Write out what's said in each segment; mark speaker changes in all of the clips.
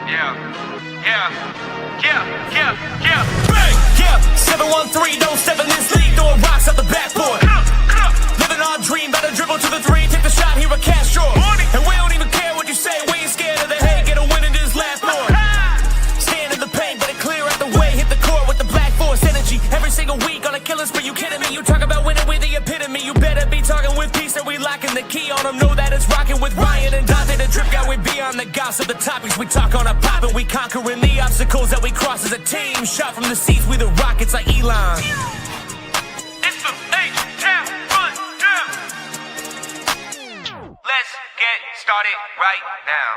Speaker 1: Bang! Yeah, 713, don't step in this league, throwing rocks at the backboard. Living our dream, better dribble to the three, take the shot, here a cash draw. And we don't even care what you say, we ain't scared of the hate, get a win in this last board. Stand in the paint, better clear out the way, hit the court with the black force energy. Every single week on a killing spree, you kidding me? You talk about winning with the epitome, you better be talking with peace, and we locking the key on them. Know that it's rocking with Ryan and Donte, the drip guy, we beyond the gossip, the topics we talk on a pop, and we conquering the obstacles that we cross as a team. Shot from the seats, we the Rockets like Elon. It's the H-Town Rundown. Let's get started right now.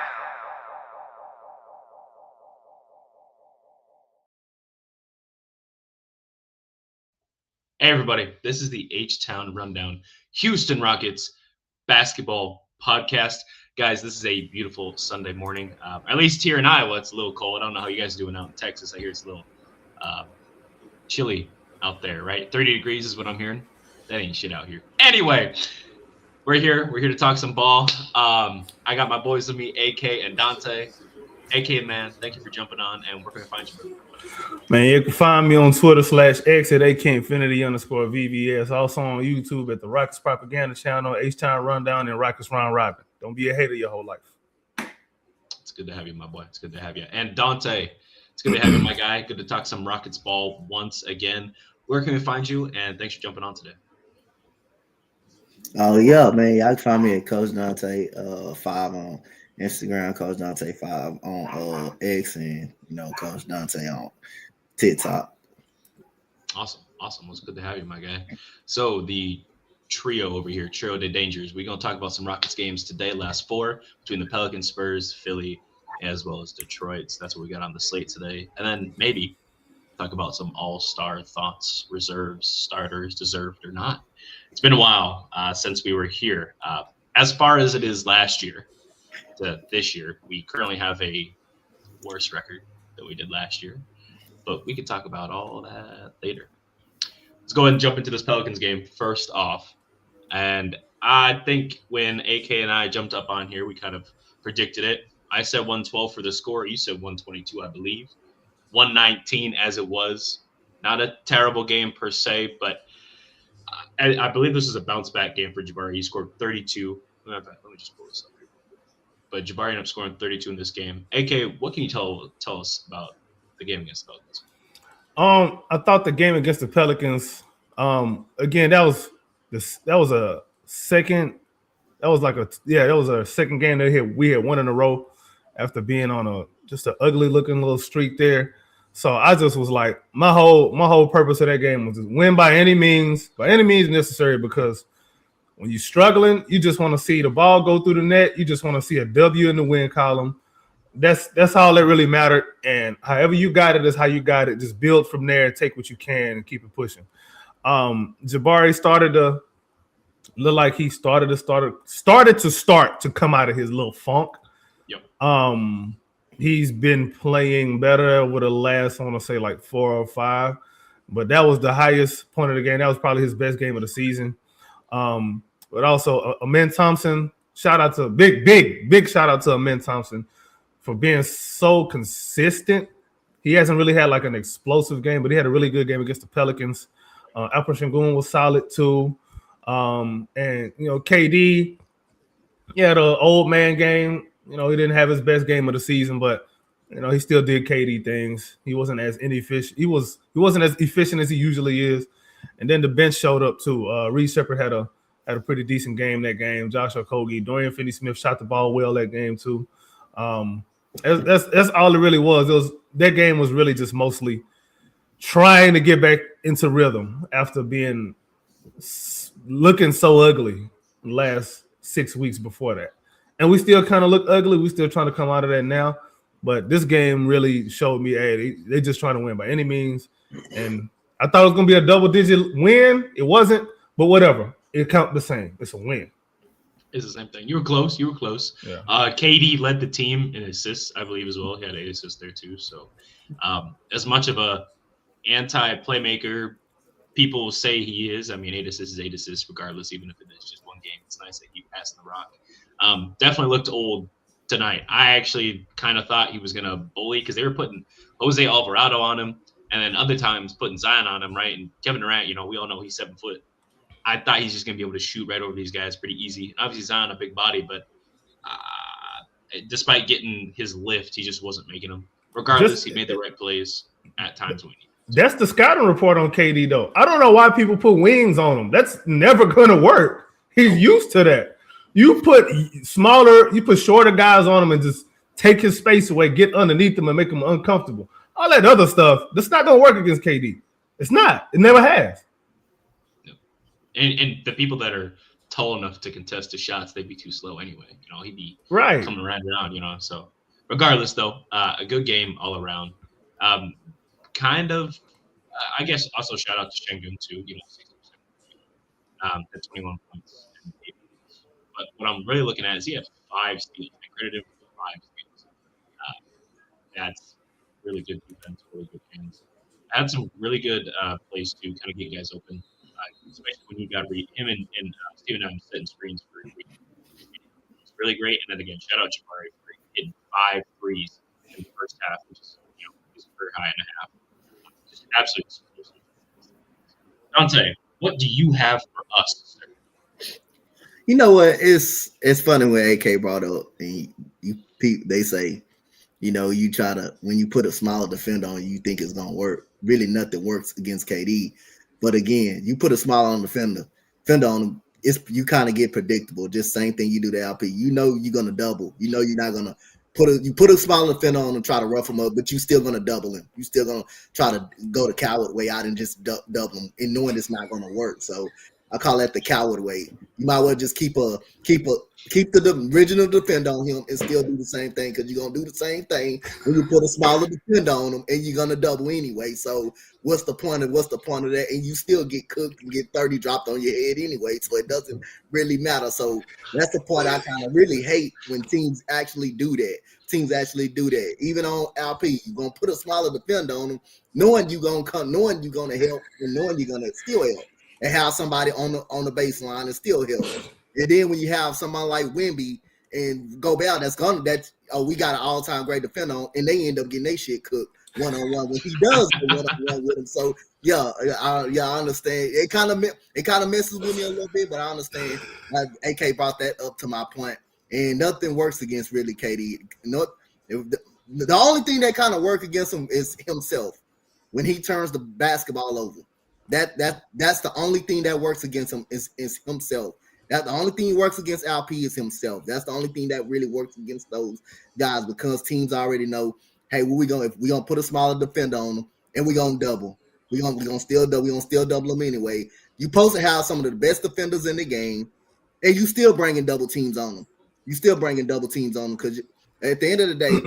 Speaker 2: Hey everybody, this is the H-Town Rundown, Houston Rockets basketball podcast. Guys, this is a beautiful Sunday morning. At least here in Iowa, it's a little cold. I don't know how you guys are doing out in Texas. I hear it's a little chilly out there, right? 30 degrees is what I'm hearing. That ain't shit out here. Anyway, we're here. We're here to talk some ball. I got my boys with me, AK and Donte. AK, man, thank you for jumping on, and where can I find you?
Speaker 3: Man, you can find me on Twitter /X at AKinfinity_VVS. Also on YouTube at the Rockets Propaganda Channel, H-Town Rundown, and Rockets Round Robin. Don't be a hater your whole life.
Speaker 2: It's good to have you, my boy. It's good to have you. And Donte, it's good to have you, my guy. Good to talk some Rockets ball once again. Where can we find you? And thanks for jumping on today.
Speaker 4: Oh yeah, man. Y'all can find me at Coach Donte 5 on Instagram, Coach Donte 5 on X, and Coach Donte on TikTok.
Speaker 2: Awesome. It's good to have you, my guy. So the trio over here, Trio de Dangers. We're gonna talk about some Rockets games today. Last 4 between the Pelicans, Spurs, Philly, as well as Detroit. So that's what we got on the slate today. And then maybe talk about some all-star thoughts, reserves, starters, deserved or not. It's been a while since we were here. As far as it is last year to this year, we currently have a worse record than we did last year, but we can talk about all that later. Let's go ahead and jump into this Pelicans game first off. And I think when AK and I jumped up on here, we kind of predicted it. I said 112 for the score. You said 122, I believe. 119 as it was. Not a terrible game per se, but I believe this is a bounce-back game for Jabari. He scored 32. Let me just pull this up here. But Jabari ended up scoring 32 in this game. AK, what can you tell us about the game against the Pelicans?
Speaker 3: I thought the game against the Pelicans, again, that was a second game that we had won in a row after being on just an ugly looking little streak there. So I just was like, my whole purpose of that game was to win by any means necessary, because when you're struggling, you just want to see the ball go through the net. You just want to see a W in the win column. That's all that really mattered. And however you got it is how you got it. Just build from there, take what you can, and keep it pushing. Jabari started to look like he started to come out of his little funk. Yep. He's been playing better over the last, I want to say, like 4 or 5. But that was the highest point of the game. That was probably his best game of the season. But also, Amen Thompson, big shout out to Amen Thompson for being so consistent. He hasn't really had like an explosive game, but he had a really good game against the Pelicans. Alperen Sengun was solid too. And, KD, he had an old man game. He didn't have his best game of the season, but, he still did KD things. He wasn't as inefficient. He wasn't as efficient as he usually is. And then the bench showed up too. Reed Sheppard had a pretty decent game that game. Josh Okogie, Dorian Finney-Smith shot the ball well that game too. That's all it really was. That game was really just mostly trying to get back into rhythm after being looking so ugly the last 6 weeks before that. And we still kind of look ugly. We're still trying to come out of that now. But this game really showed me, hey, they're just trying to win by any means. And I thought it was going to be a double-digit win. It wasn't, but whatever. It counts the same. It's a win.
Speaker 2: It's the same thing. You were close. Yeah. KD led the team in assists, I believe, as well. He had 8 assists there too. So as much of a anti-playmaker people say he is, 8 assists is 8 assists regardless, even if it is just one game. It's nice that he passed the rock. Definitely looked old tonight. I actually kind of thought he was going to bully because they were putting Jose Alvarado on him, and then other times putting Zion on him, right? And Kevin Durant, we all know he's 7 foot. I thought he's just going to be able to shoot right over these guys pretty easy. Obviously, Zion a big body, but despite getting his lift, he just wasn't making them. Regardless, he made the right plays at times when he needed.
Speaker 3: That's the scouting report on KD, though. I don't know why people put wings on him. That's never going to work. He's used to that. You put shorter guys on him and just take his space away, get underneath him and make him uncomfortable. All that other stuff, that's not going to work against KD. It's not. It never has.
Speaker 2: And the people that are tall enough to contest his shots, they'd be too slow anyway. He'd be coming right around, So regardless, though, a good game all around. I guess also shout out to Şengün too, 60% at 21 points. But what I'm really looking at is he had 5 steals. I credit him for 5 steals. That's really good defense, really good hands. Had some really good plays to kind of get guys open, especially when you got him and Steven Adams setting screens for it's really great. And then again, shout out Jabari for hitting 5 threes in the first half, which is his career high and a half. Just absolutely explosive. Donte, what do you have for us, sir?
Speaker 4: You know what? It's funny when AK brought up and they say, you try to, when you put a smaller defender on you think it's gonna work. Really, nothing works against KD. But again, you put a smaller defender on him, you kind of get predictable. Just same thing you do to LP. You're gonna double. You're not gonna put a smaller defender on and try to rough him up, but you still gonna double him. You still gonna try to go the coward way out and just double him, and knowing it's not gonna work. So I call that the coward way. You might well just keep the original defender on him and still do the same thing, because you're gonna do the same thing when you put a smaller defender on him and you're gonna double anyway. So what's the point of that? And you still get cooked and get 30 dropped on your head anyway, so it doesn't really matter. So that's the part I kind of really hate, when teams actually do that. Even on LP, you're gonna put a smaller defender on him, knowing you're gonna help and knowing you're gonna still help. And have somebody on the baseline and still help. And then when you have someone like Wemby and Gobert we got an all-time great defender on, and they end up getting their shit cooked one-on-one when he does go one-on-one with him. So I understand. It kind of messes with me a little bit, but I understand. AK brought that up to my point, and nothing works against really KD. The only thing that kind of works against him is himself when he turns the basketball over. That's the only thing that works against him is himself. That's the only thing he works against LP is himself. That's the only thing that really works against those guys, because teams already know, hey, if we're gonna put a smaller defender on them and we're gonna double. We're gonna still double them anyway. You supposed to have some of the best defenders in the game, and you still bringing double teams on them. Because at the end of the day,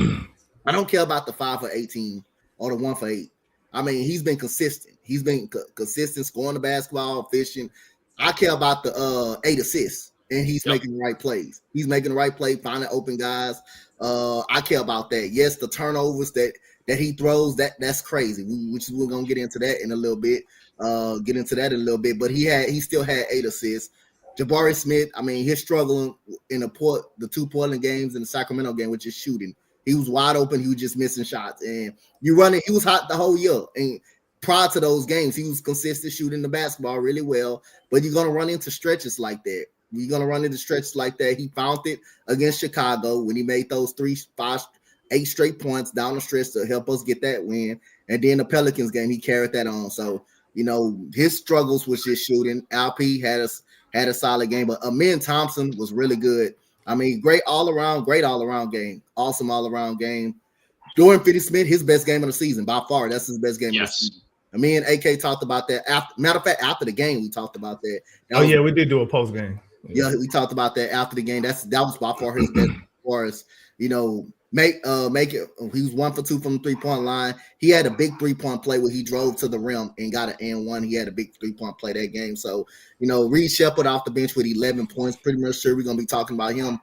Speaker 4: I don't care about the 5 for 18 or the 1 for 8. I mean, he's been consistent. He's been consistent, scoring the basketball, efficient. I care about the 8 assists, and he's making the right plays. He's making the right play, finding open guys. I care about that. Yes, the turnovers that he throws, that's crazy. We're gonna get into that in a little bit. But he still had 8 assists. Jabari Smith, I mean, he's struggling in the 2 Portland games and the Sacramento game, which is shooting. He was wide open. He was just missing shots. And he was hot the whole year. And prior to those games, he was consistent shooting the basketball really well. But you're going to run into stretches like that. He found it against Chicago when he made those 8 straight points down the stretch to help us get that win. And then the Pelicans game, he carried that on. So, his struggles was just shooting. LP had a solid game. But Amin Thompson was really good. I mean, great all-around game. Awesome all-around game. Dorian Finney-Smith, his best game of the season, by far. That's his best game of the season. Me and AK talked about that. Matter of fact, after the game, we talked about that.
Speaker 3: We did do a post game.
Speaker 4: Yeah, we talked about that after the game. That was by far his best as far as, make it. He was 1 for 2 from the 3-point line. He had a big 3-point play where he drove to the rim and got an and-1. He had a big 3-point play that game. So, Reed Shepherd off the bench with 11 points. Pretty much sure we're going to be talking about him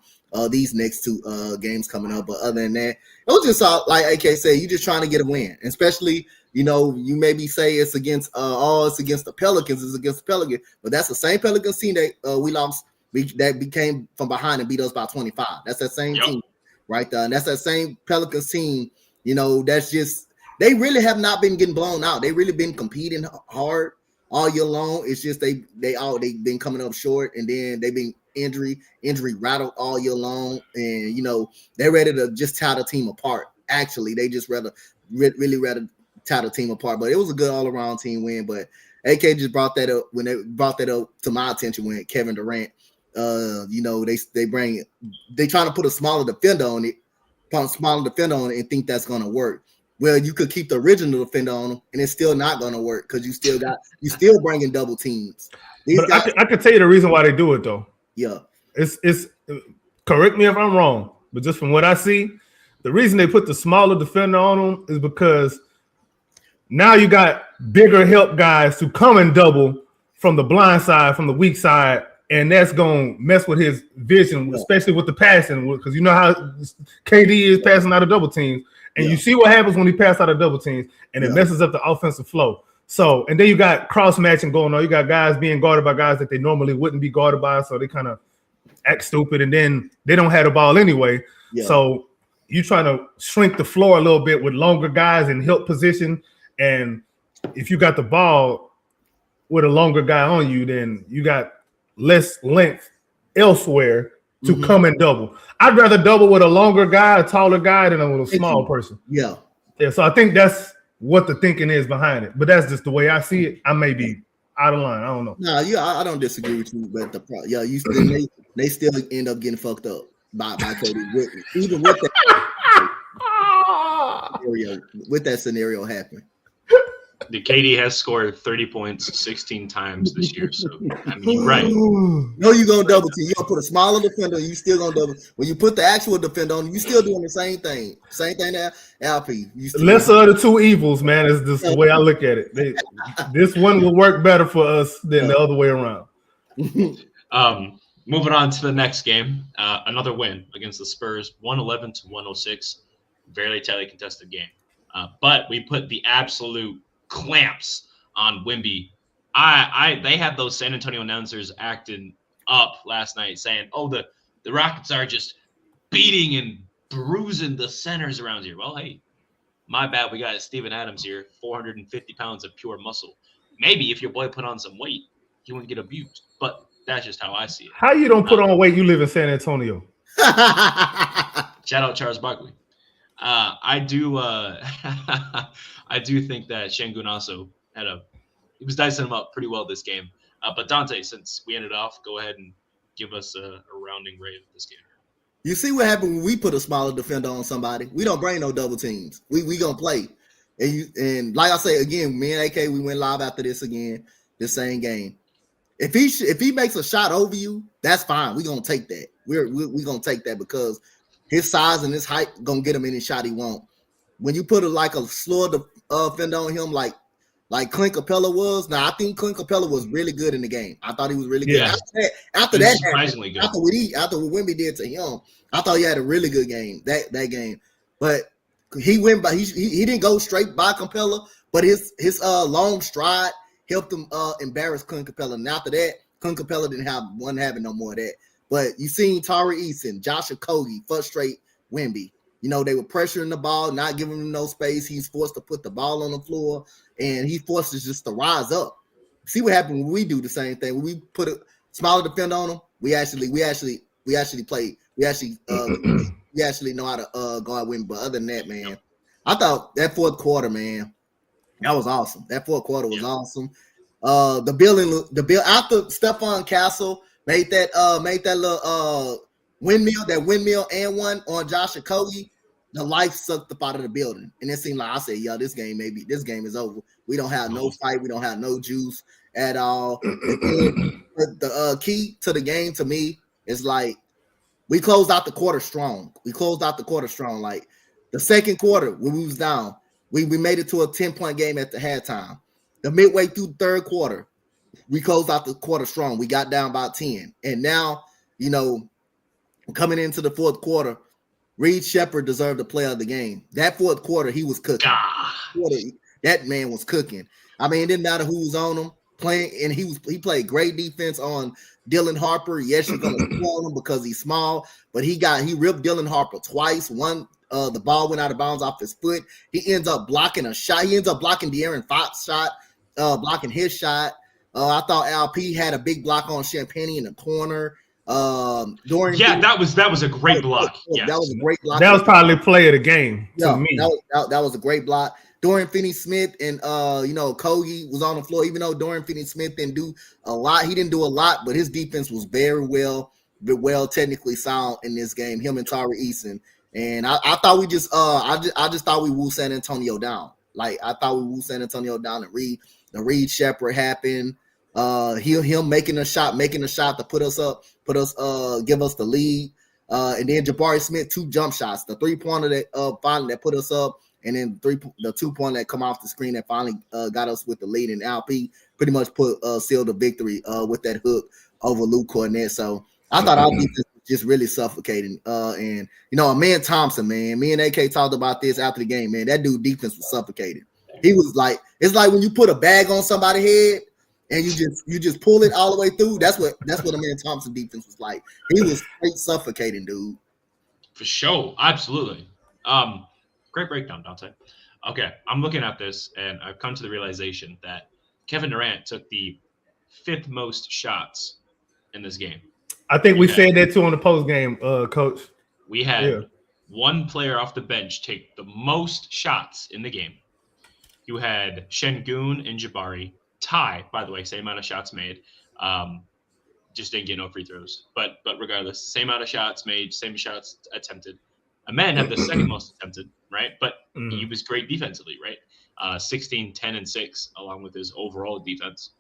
Speaker 4: these next 2 games coming up. But other than that, it was just like AK said, you just trying to get a win. And especially, you maybe say it's against the Pelicans. It's against the Pelicans. But that's the same Pelicans team that we lost, that became from behind and beat us by 25. That's that same team. right there. And that's that same Pelicans team. You know, that's just they really have not been getting blown out. They really been competing hard all year long. It's just they've been coming up short, and then they've been injury rattled all year long, and you know they're ready to just tear the team apart. Actually, they just really rather tear the team apart. But it was a good all around team win. But AK just brought that up when they brought that up to my attention when Kevin Durant. You know they trying to put a smaller defender on it, and think that's gonna work. Well, you could keep the original defender on them, and it's still not gonna work because you still bringing double teams.
Speaker 3: I can tell you the reason why they do it though.
Speaker 4: Yeah,
Speaker 3: it's correct me if I'm wrong, but just from what I see, the reason they put the smaller defender on them is because now you got bigger help guys to come and double from the blind side, from the weak side, and that's gonna mess with his vision, especially with the passing, because you know how KD is passing out of double teams, and you see what happens when he passes out of double teams, and it messes up the offensive flow. So, and then you got cross matching going on. You got guys being guarded by guys that they normally wouldn't be guarded by, so they kind of act stupid, and then they don't have the ball anyway. Yeah. So you trying to shrink the floor a little bit with longer guys in help position, and if you got the ball with a longer guy on you, then you got less length elsewhere to come and double. I'd rather double with a longer guy, a taller guy, than with a small person.
Speaker 4: Yeah.
Speaker 3: So I think that's what the thinking is behind it, but that's just the way I see it. I may be out of line. I don't know.
Speaker 4: No, I don't disagree with you, but they still end up getting fucked up by Cody, even with that scenario happening.
Speaker 2: The KD has scored 30 points 16 times this year. So I mean, you're right.
Speaker 4: No, you're gonna double team. You're gonna put a smaller defender, you still gonna double. When you put the actual defender on, you still doing the same thing. Same thing there, LP.
Speaker 3: Lesser of the two evils, man, is just the way I look at it. This one will work better for us than the other way around.
Speaker 2: Moving on to the next game, another win against the Spurs, 111-106. Very tightly contested game. But we put the absolute clamps on Wemby. They had those San Antonio announcers acting up last night saying, oh, the Rockets are just beating and bruising the centers around here. Well, hey, my bad. We got Steven Adams here, 450 pounds of pure muscle. Maybe if your boy put on some weight, he wouldn't get abused. But that's just how I see it.
Speaker 3: How you don't put on weight? You live in San Antonio.
Speaker 2: Shout out Charles Barkley. I do think that Şengün also he was dicing him up pretty well this game. But Donte, since we ended off, go ahead and give us a rounding rate of this game.
Speaker 4: You see what happened when we put a smaller defender on somebody? We don't bring no double teams. We gonna play. And like I say again, me and AK, we went live after this again, the same game. If he makes a shot over you, that's fine. We're gonna take that. We're gonna take that because his size and his height gonna get him any shot he want. When you put a slower defender on him, like Clint Capella was. Now I think Clint Capella was really good in the game. I thought he was really good.
Speaker 2: Yeah.
Speaker 4: After that,
Speaker 2: surprisingly good.
Speaker 4: After what Wemby did to him, I thought he had a really good game that game. But he went by. He didn't go straight by Capella, but his long stride helped him embarrass Clint Capella. And after that, Clint Capella wasn't having no more of that. But you seen Tari Eason, Josh Okogie frustrate Wemby. You know, they were pressuring the ball, not giving him no space. He's forced to put the ball on the floor, and he forced us just to rise up. See what happened when we do the same thing. When we put a smaller defender on him, we actually play. We actually know how to guard Wemby. But other than that, man, I thought that fourth quarter, man, that was awesome. That fourth quarter was awesome. The bill after Stephon Castle made that little windmill and one on Josh Okogie, the life sucked up out of the building. And it seemed like I said, this game is over. We don't have no fight, we don't have no juice at all. The key to the game to me is like we closed out the quarter strong. Like the second quarter when we was down, we made it to a 10-point game at the halftime. The midway through the third quarter, we closed out the quarter strong. We got down by 10. And now, coming into the fourth quarter, Reed Shepherd deserved the player of the game. That fourth quarter, he was cooking. That man was cooking. I mean, it didn't matter who was on him. playing, and he played great defense on Dylan Harper. Yes, you're gonna spoil him because he's small, but he ripped Dylan Harper twice. One, the ball went out of bounds off his foot. He ends up blocking a shot. He ends up blocking De'Aaron Fox shot, blocking his shot. I thought LP had a big block on Champagne in the corner.
Speaker 2: That was a great block. Yes.
Speaker 4: That was a great block.
Speaker 3: That was probably play of the game to me.
Speaker 4: That was a great block. Dorian Finney-Smith and Kogi was on the floor. Even though Dorian Finney-Smith didn't do a lot, but his defense was very well technically sound in this game. Him and Tari Eason. And I thought we just I just thought we woo San Antonio down. Like I thought we woo San Antonio down and the Reed Shepherd happened. Him making a shot to put us up, give us the lead. And then Jabari Smith 2 jump shots, the 3-pointer that finally that put us up, and then the 2-pointer that come off the screen that finally got us with the lead. And LP pretty much sealed the victory with that hook over Luke Cornett. So I thought our defense was just really suffocating. And man, Thompson, man, me and AK talked about this after the game, man. That dude defense was suffocating. He was like, it's like when you put a bag on somebody's head and you just pull it all the way through. That's what a man Thompson defense was like. He was straight suffocating, dude.
Speaker 2: For sure, absolutely. Great breakdown, Donte. Okay, I'm looking at this and I've come to the realization that Kevin Durant took the 5th most shots in this game.
Speaker 3: I think we said that too on the post game, Coach.
Speaker 2: We had one player off the bench take the most shots in the game. You had Şengün and Jabari tie, by the way, same amount of shots made. Just didn't get no free throws. But regardless, same amount of shots made, same shots attempted. A man had the second most attempted, right? But he was great defensively, right? 16, 10, and 6, along with his overall defense.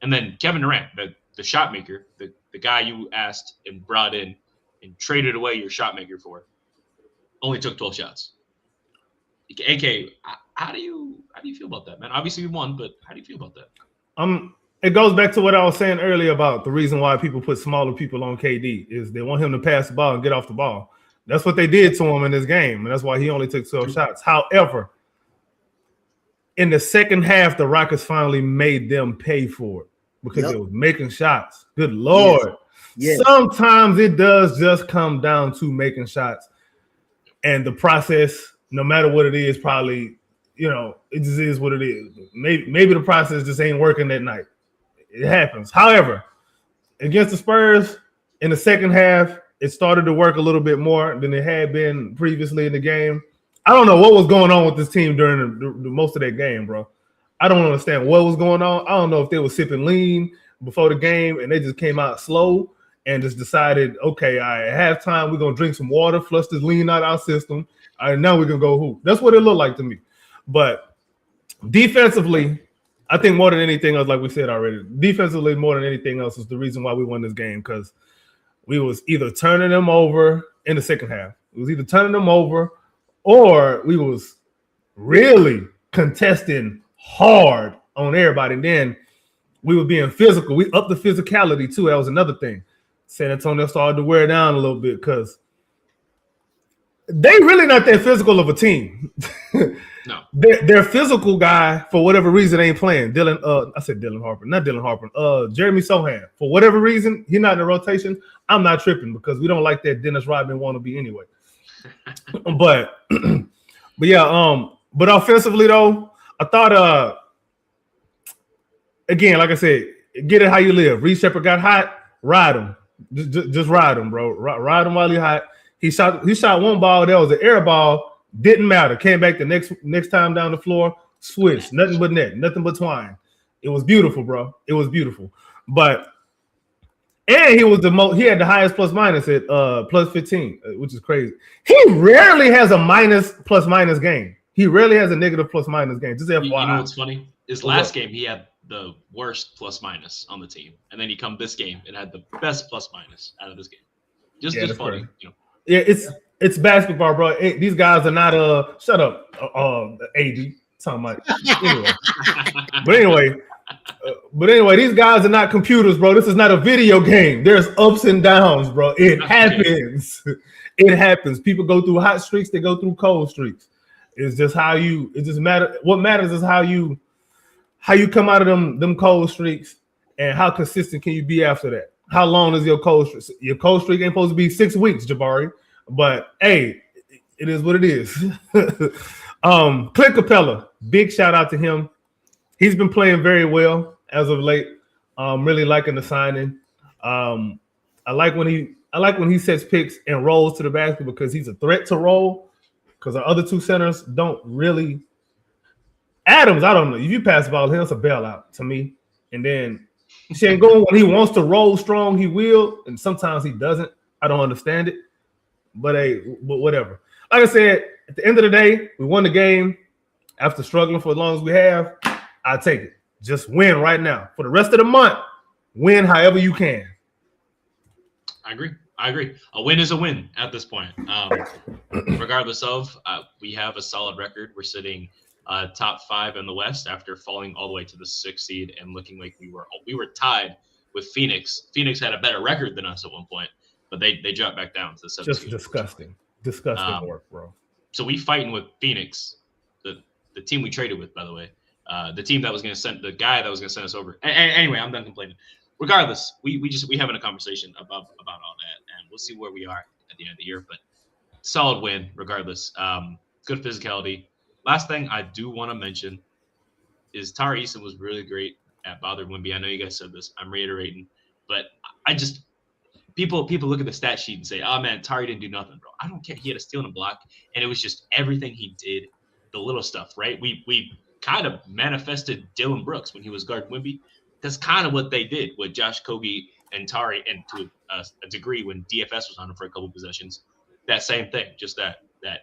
Speaker 2: And then Kevin Durant, the shot maker, the guy you asked and brought in and traded away your shot maker for, only took 12 shots. AK, how do you feel about that, man? Obviously we won, but how do you feel about that?
Speaker 3: It goes back to what I was saying earlier about the reason why people put smaller people on KD is they want him to pass the ball and get off the ball. That's what they did to him in this game, and that's why he only took 12 shots. However, in the second half, the Rockets finally made them pay for it because they was making shots. Good Lord. Yes. Sometimes it does just come down to making shots, and the process, no matter what it is, probably, it just is what it is. Maybe the process just ain't working that night. It happens. However, against the Spurs in the second half, it started to work a little bit more than it had been previously in the game. I don't know what was going on with this team during the most of that game, bro. I don't understand what was going on. I don't know if they were sipping lean before the game and they just came out slow and just decided, okay, at halftime, we're going to drink some water, flush this lean out of our system. All right, now we're going to go hoop. That's what it looked like to me. But defensively, I think more than anything else, like we said already, defensively more than anything else is the reason why we won this game, because we was either turning them over in the second half. It was either turning them over or we was really contesting hard on everybody. And then we were being physical. We upped the physicality too. That was another thing. San Antonio started to wear down a little bit because they really not that physical of a team.
Speaker 2: No.
Speaker 3: Their physical guy, for whatever reason, ain't playing. I said Dylan Harper, not Dylan Harper. Jeremy Sohan. For whatever reason, he's not in the rotation. I'm not tripping because we don't like that Dennis Rodman wannabe anyway. but offensively though, I thought again, like I said, get it how you live. Reed Shepherd got hot, ride him. Just ride him, bro. Ride him while he's hot. He shot one ball. That was an air ball. Didn't matter. Came back the next time down the floor. Switched. Nothing but net. Nothing but twine. It was beautiful, bro. It was beautiful. And he was he had the highest plus minus at plus 15, which is crazy. He rarely has a minus plus minus game. He rarely has a negative plus minus game. Just FYI.
Speaker 2: You know what's funny? His last game, he had the worst plus minus on the team, and then he come this game and had the best plus minus out of this game. Just funny,
Speaker 3: Yeah, it's basketball, bro. These guys are not shut up, AD. Talking about anyway. But anyway, these guys are not computers, bro. This is not a video game. There's ups and downs, bro. It happens. It happens. People go through hot streaks. They go through cold streaks. It's just how it just matters. What matters is how you how you come out of them cold streaks, and how consistent can you be after that? How long is your cold streak? Your cold streak ain't supposed to be 6 weeks, Jabari. But hey, it is what it is. Clint Capella, big shout out to him. He's been playing very well as of late. Really liking the signing. I like when he sets picks and rolls to the basket because he's a threat to roll. Because our other two centers don't really. Adams, I don't know. If you pass the ball, it's a bailout to me. And then Şengün, when he wants to roll strong, he will, and sometimes he doesn't. I don't understand it. But whatever. Like I said, at the end of the day, we won the game after struggling for as long as we have. I take it. Just win right now. For the rest of the month, win however you can.
Speaker 2: I agree. A win is a win at this point. Regardless of, we have a solid record. We're sitting top 5 in the West after falling all the way to the 6th seed and looking like we were tied with Phoenix. Phoenix had a better record than us at one point, but they dropped back down to the 7th
Speaker 3: Just
Speaker 2: seed.
Speaker 3: disgusting work, bro.
Speaker 2: So we fighting with Phoenix, the team we traded with, by the way, the team that was going to send the guy that was going to send us over. Anyway, I'm done complaining. Regardless, we having a conversation about all that, and we'll see where we are at the end of the year. But solid win, regardless. Good physicality. Last thing I do want to mention is Tari Eason was really great at bothering Wemby. I know you guys said this. I'm reiterating, but I just people look at the stat sheet and say, "Oh man, Tari didn't do nothing, bro." I don't care. He had a steal and a block, and it was just everything he did, the little stuff, right? We kind of manifested Dylan Brooks when he was guarding Wemby. That's kind of what they did with Josh Kogi and Tari, and to a degree when DFS was on him for a couple possessions. That same thing, just that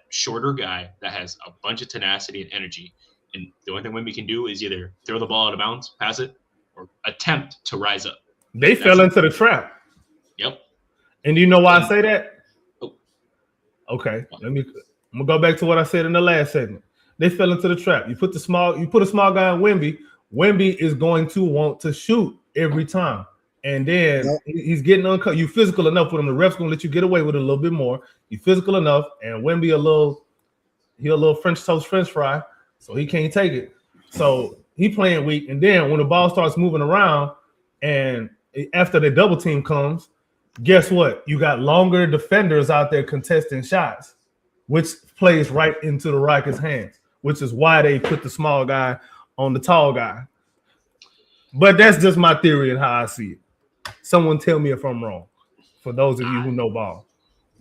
Speaker 2: shorter guy that has a bunch of tenacity and energy. And the only thing Wemby can do is either throw the ball out of bounds, pass it, or attempt to rise up.
Speaker 3: They fell into the trap.
Speaker 2: Yep.
Speaker 3: And do you know why I say that?
Speaker 2: Oh.
Speaker 3: Okay. I'm gonna go back to what I said in the last segment. They fell into the trap. You put a small guy on Wemby. Wemby is going to want to shoot every time. And then he's getting uncut. You physical enough with him. The ref's gonna let you get away with it a little bit more. You physical enough, and Wemby a little French toast French fry, so he can't take it. So he playing weak. And then when the ball starts moving around, and after the double team comes, guess what? You got longer defenders out there contesting shots, which plays right into the Rockets' hands, which is why they put the small guy on the tall guy. But that's just my theory and how I see it. Someone tell me if I'm wrong, for those of you who know ball.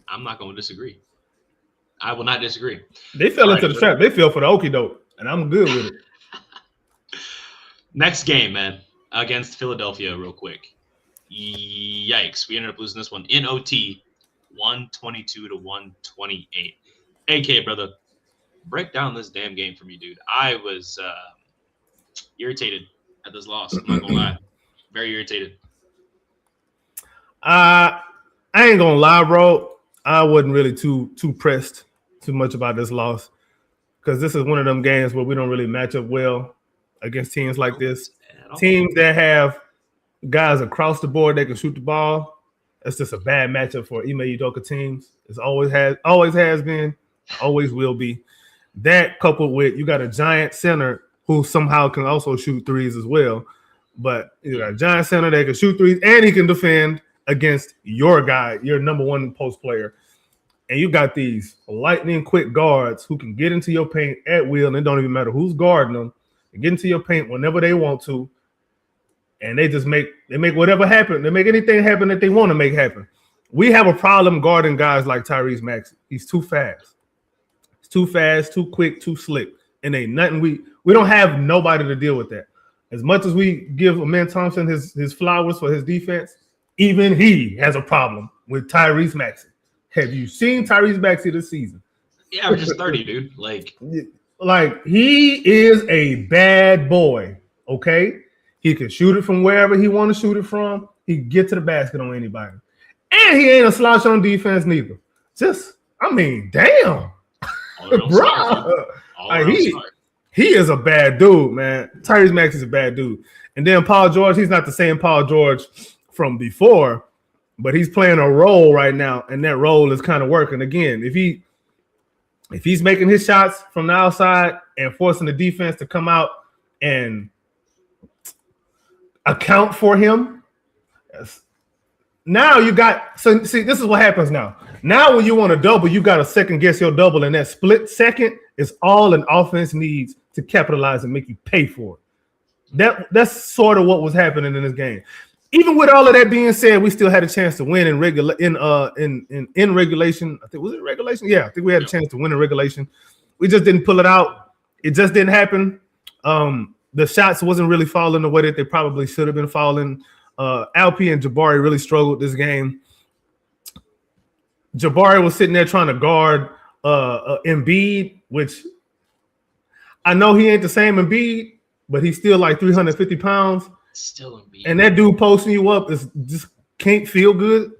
Speaker 2: I'm not going to disagree. I will not disagree.
Speaker 3: They fell into the trap. They fell for the okie doke, and I'm good with it.
Speaker 2: Next game, man, against Philadelphia real quick. Yikes. We ended up losing this one in OT, 122-128. AK, brother, break down this damn game for me, dude. I was irritated at this loss. I'm not gonna lie. Very irritated.
Speaker 3: I ain't gonna lie, bro. I wasn't really too pressed too much about this loss because this is one of them games where we don't really match up well against teams like this. Teams that have guys across the board that can shoot the ball. That's just a bad matchup for Ime Udoka teams. It's always has been, always will be. That coupled with you got a giant center who somehow can also shoot threes as well. But you got a giant center that can shoot threes and he can defend against your guy, your number one post player. And you got these lightning quick guards who can get into your paint at will, and it don't even matter who's guarding them. They get into your paint whenever they want to. And they just make whatever happen. They make anything happen that they want to make happen. We have a problem guarding guys like Tyrese Maxey. He's too fast. He's too fast, too quick, too slick. And ain't nothing we don't have nobody to deal with that. As much as we give Amen Thompson his flowers for his defense, even he has a problem with Tyrese Maxey. Have you seen Tyrese Maxey this season?
Speaker 2: Yeah, we're just 30, dude. Like
Speaker 3: he is a bad boy. Okay. He can shoot it from wherever he want to shoot it from. He can get to the basket on anybody. And he ain't a slouch on defense neither. Damn. Bro. He is a bad dude, man. Tyrese Maxey's a bad dude. And then Paul George, he's not the same Paul George from before, but he's playing a role right now, and that role is kind of working. Again, if he's making his shots from the outside and forcing the defense to come out and account for him. Now you got so see this is what happens now. Now when you want to double, you got to second guess your double, and that split second is all an offense needs to capitalize and make you pay for it. That's sort of what was happening in this game. Even with all of that being said, we still had a chance to win in regulation. I think was it regulation? Yeah, I think we had a chance to win in regulation. We just didn't pull it out. It just didn't happen. The shots wasn't really falling the way that they probably should have been falling. Alp and Jabari really struggled this game. Jabari was sitting there trying to guard Embiid, which I know he ain't the same Embiid, but he's still like 350 pounds.
Speaker 2: Still Embiid.
Speaker 3: And that dude posting you up is just can't feel good.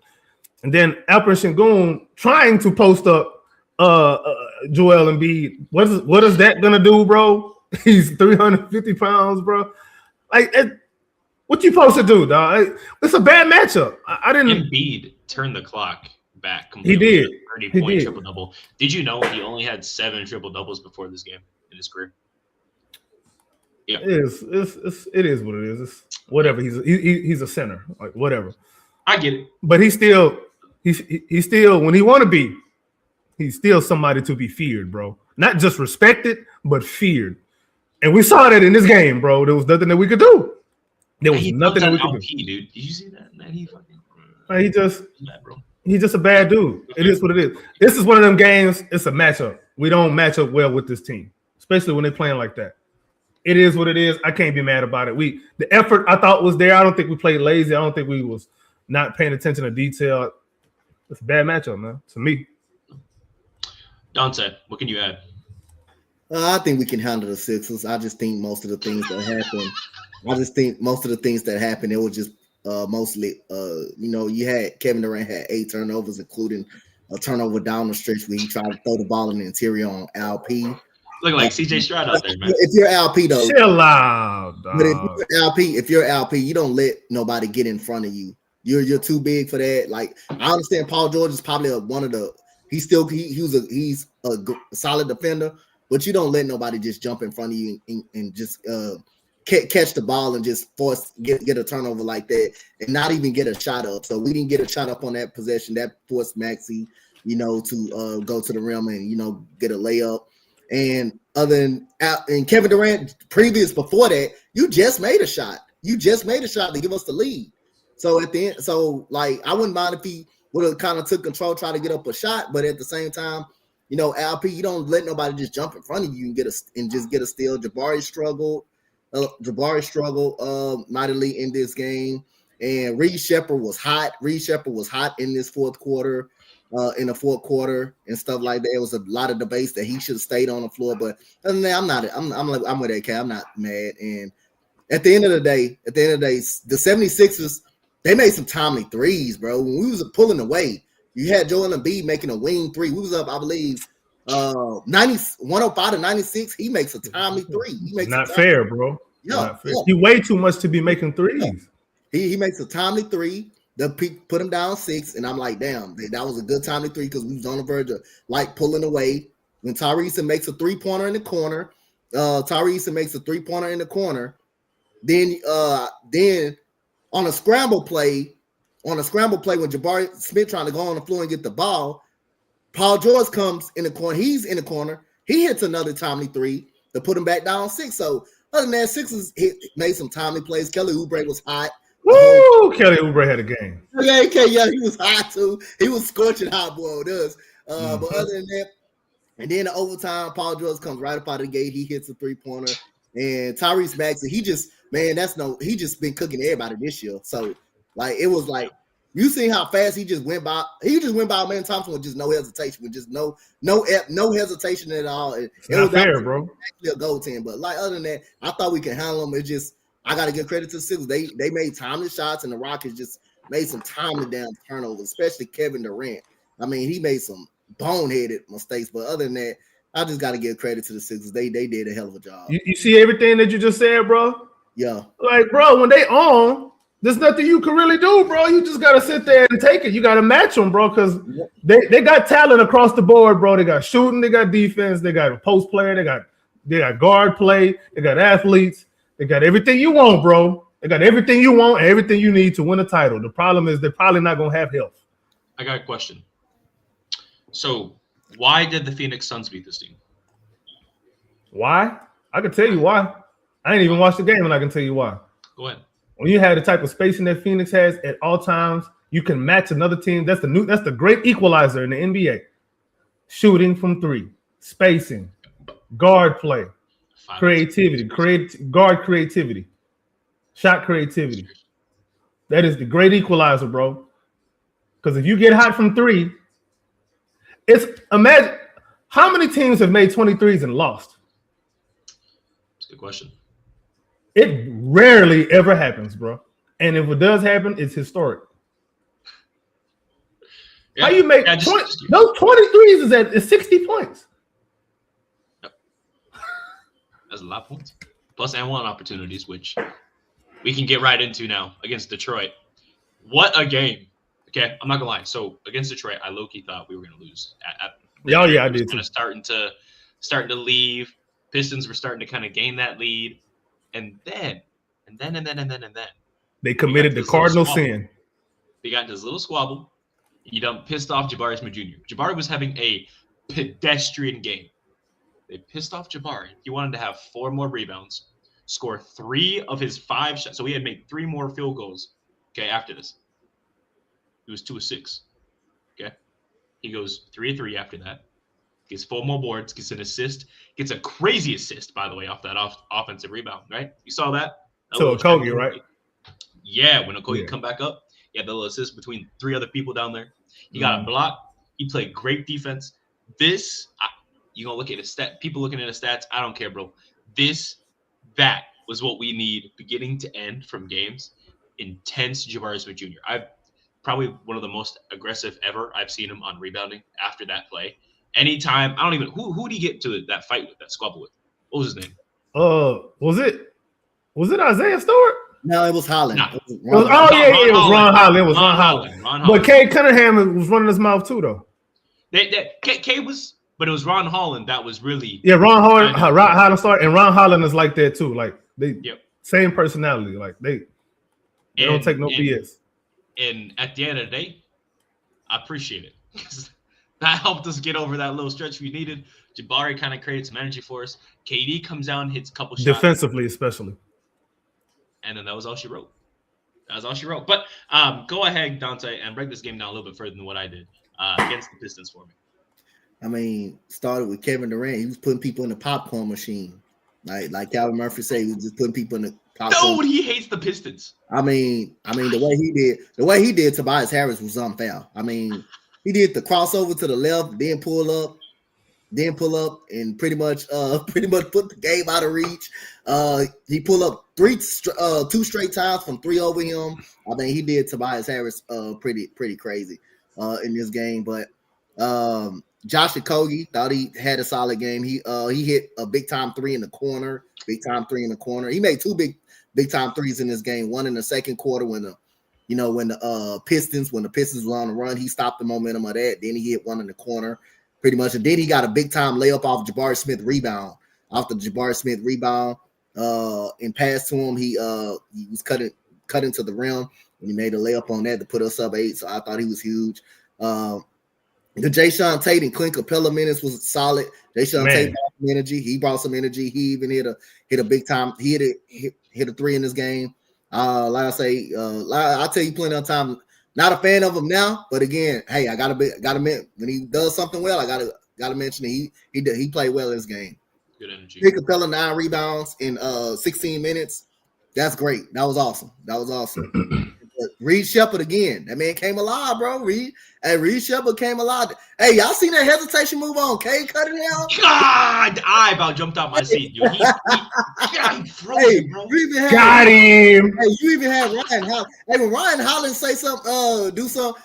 Speaker 3: And then Alper Sengun trying to post up Joel Embiid. What is that gonna do, bro? He's 350 pounds, bro. Like what you supposed to do, dog? It's a bad matchup. I didn't.
Speaker 2: Embiid turned the clock back completely.
Speaker 3: He did.
Speaker 2: 30-point triple-double. Did you know he only had 7 triple-doubles before this game in his career? Yeah.
Speaker 3: It is what it is. It's whatever. He's a center. Like whatever.
Speaker 2: I get it.
Speaker 3: But he's still when he want to be, he's still somebody to be feared, bro. Not just respected, but feared. And we saw that in this game, bro. There was nothing that we could do. There was nothing that we could do.
Speaker 2: Dude. Did you see that? Man, he fucking.
Speaker 3: He's just a bad dude. It is what it is. This is one of them games. It's a matchup. We don't match up well with this team, especially when they're playing like that. It is what it is. I can't be mad about it. The effort I thought was there. I don't think we played lazy. I don't think we was not paying attention to detail. It's a bad matchup, man. To me.
Speaker 2: Donte, what can you add?
Speaker 4: I think we can handle the Sixers. I just think most of the things that happened, it was just mostly, you had Kevin Durant had 8 turnovers, including a turnover down the stretch where he tried to throw the ball in the interior on LP.
Speaker 2: Looking like CJ Stroud out there, man.
Speaker 4: If you're LP though,
Speaker 3: chill out, dog.
Speaker 4: But if you're LP, you don't let nobody get in front of you. You're too big for that. Like I understand, Paul George is probably one of the. He's a solid defender, but you don't let nobody just jump in front of you and just catch the ball and just get a turnover like that and not even get a shot up. So we didn't get a shot up on that possession. That forced Maxey, to go to the rim and get a layup. And Kevin Durant, before that, you just made a shot. You just made a shot to give us the lead. So at the end, I wouldn't mind if he would have kind of took control, try to get up a shot, but at the same time, LP, you don't let nobody just jump in front of you and just get a steal. Jabari struggled mightily in this game, and Reed Shepherd was hot. In this fourth quarter. In the fourth quarter and stuff like that. It was a lot of debates that he should have stayed on the floor, but other than that, I'm with AK. I'm not mad. And at the end of the day, the 76ers, they made some timely threes, bro. When we was pulling away, you had Joel Embiid making a wing 3. We was up, I believe, 105 to 96. He makes a timely 3. He makes
Speaker 3: not fair, bro.
Speaker 4: Yeah,
Speaker 3: He way too much to be making threes.
Speaker 4: Yeah. He makes a timely 3. The peak put him down 6, and I'm like, damn, that was a good timely 3 because we was on the verge of pulling away. When Tyrese makes a 3-pointer in the corner, then on a scramble play when Jabari Smith trying to go on the floor and get the ball, Paul George comes in the corner. He's in the corner. He hits another timely 3 to put him back down 6. So other than that, Sixers made some timely plays. Kelly Oubre was hot.
Speaker 3: Woo! Kelly Oubre had a game.
Speaker 4: Yeah, he was hot too. He was scorching hot, boy. It does. But other than that, and then the overtime, Paul George comes right up out of the gate. He hits a 3-pointer, and Tyrese Maxey, he just been cooking everybody this year. So it was like you seen how fast he just went by. He just went by many times with just no hesitation, with just no hesitation at all. It was
Speaker 3: fair, bro.
Speaker 4: Actually a goaltend, but other than that, I thought we could handle them. It just. I got to give credit to the Sixers. They made timely shots, and the Rockets just made some timely damn turnovers, especially Kevin Durant. I mean, he made some boneheaded mistakes, but other than that, I just got to give credit to the Sixers. They did a hell of a job.
Speaker 3: You see everything that you just said, bro?
Speaker 4: Yeah.
Speaker 3: Bro, when they on, there's nothing you can really do, bro. You just got to sit there and take it. You got to match them, bro, because they got talent across the board, bro. They got shooting, they got defense, they got a post player, they got guard play, they got athletes. They got everything you want, bro. They got everything you want and everything you need to win a title. The problem is they're probably not going to have health.
Speaker 2: I got a question. So, why did the Phoenix Suns beat this team?
Speaker 3: Why? I can tell you why. I ain't even watched the game, and I can tell you why.
Speaker 2: Go ahead.
Speaker 3: When you have the type of spacing that Phoenix has at all times, you can match another team. That's the great equalizer in the NBA. Shooting from three, spacing, guard play, creativity, guard creativity, shot creativity. That is the great equalizer, bro. Because if you get hot from three, imagine how many teams have made 23s and lost.
Speaker 2: That's a good question.
Speaker 3: It rarely ever happens, bro. And if it does happen, it's historic.
Speaker 2: Yeah,
Speaker 3: How you make
Speaker 2: yeah,
Speaker 3: 20, those 23s is 60 points.
Speaker 2: Yep. That's a lot of points. Plus and one opportunities, which we can get right into now against Detroit. What a game. Okay, I'm not gonna lie. So against Detroit, I low-key thought we were gonna lose.
Speaker 3: Yeah, I did
Speaker 2: too. Starting to leave. Pistons were starting to kind of gain that lead. And then
Speaker 3: they committed the cardinal sin.
Speaker 2: They got into this little squabble. You done pissed off Jabari Smith Jr. Jabari was having a pedestrian game. They pissed off Jabari. He wanted to have 4 more rebounds, score 3 of his 5 shots. So he had made 3 more field goals. Okay, after this, he was 2 of 6. Okay, he goes 3 of 3 after that. Gets 4 more boards, gets an assist, gets a crazy assist, by the way, off that offensive rebound, right? You saw that?
Speaker 3: So Okogie, right?
Speaker 2: Yeah, when Okogie come back up, he had the little assist between 3 other people down there. He got a block. He played great defense. You're going to look at his stat. People looking at his stats, I don't care, bro. That was what we need beginning to end from games. Intense Jabari Smith Jr. Probably one of the most aggressive ever I've seen him on rebounding after that play. Anytime, I don't even who did he get to that fight with, that squabble with? What was his name?
Speaker 3: Was it Isaiah Stewart?
Speaker 4: No, it was Holland.
Speaker 2: Nah.
Speaker 4: It was
Speaker 3: It was Ron Holland. It was Ron Holland. But Cade Cunningham was running his mouth too, though.
Speaker 2: K was, but it was Ron Holland that was really.
Speaker 3: Yeah, Ron Holland started, and Ron Holland is like that too. Like they same personality. Like they don't take no BS.
Speaker 2: And at the end of the day, I appreciate it. That helped us get over that little stretch we needed. Jabari kind of created some energy for us. KD comes down, hits a couple shots.
Speaker 3: Defensively, especially.
Speaker 2: And then that was all she wrote. But go ahead, Donte, and break this game down a little bit further than what I did against the Pistons for me.
Speaker 4: I mean, started with Kevin Durant. He was putting people in the popcorn machine. Like Calvin Murphy said, he was just putting people in the popcorn.
Speaker 2: Dude, he hates the Pistons.
Speaker 4: I mean, the way he did Tobias Harris was unfair. I mean, he did the crossover to the left, then pull up, and pretty much put the game out of reach. He pulled up 2 straight times from 3 over him. I mean, he did Tobias Harris pretty crazy in this game. But Josh Okogie thought he had a solid game. He hit a big time 3 in the corner. He made 2 big time 3s in this game. One in the second quarter when the Pistons were on the run, he stopped the momentum of that. Then he hit one in the corner, pretty much, and then he got a big time layup off Jabari Smith rebound. Off the Jabari Smith rebound, and pass to him, he was cut into the rim, and he made a layup on that to put us up 8. So I thought he was huge. The Jayshawn Tate and Clint Capella minutes was solid. Jayshawn Tate brought some energy. He brought some energy. He even hit a big time. He hit a 3 in this game. Like I say, I tell you plenty of time. Not a fan of him now, but again, hey, I gotta mention when he does something well. I gotta mention it. He played well in this game.
Speaker 2: Good energy.
Speaker 4: Clint Capella 9 rebounds in 16 minutes. That's great. That was awesome. But Reed Shepard again. That man came alive, bro. Reed Shepard came alive. Hey, y'all seen that hesitation move on Cade Cunningham?
Speaker 2: God, I about jumped out my seat. Yo, he froze, bro.
Speaker 3: Got him.
Speaker 4: Hey, you even had Ryan Holland. Hey, when Ryan Holland say something, do some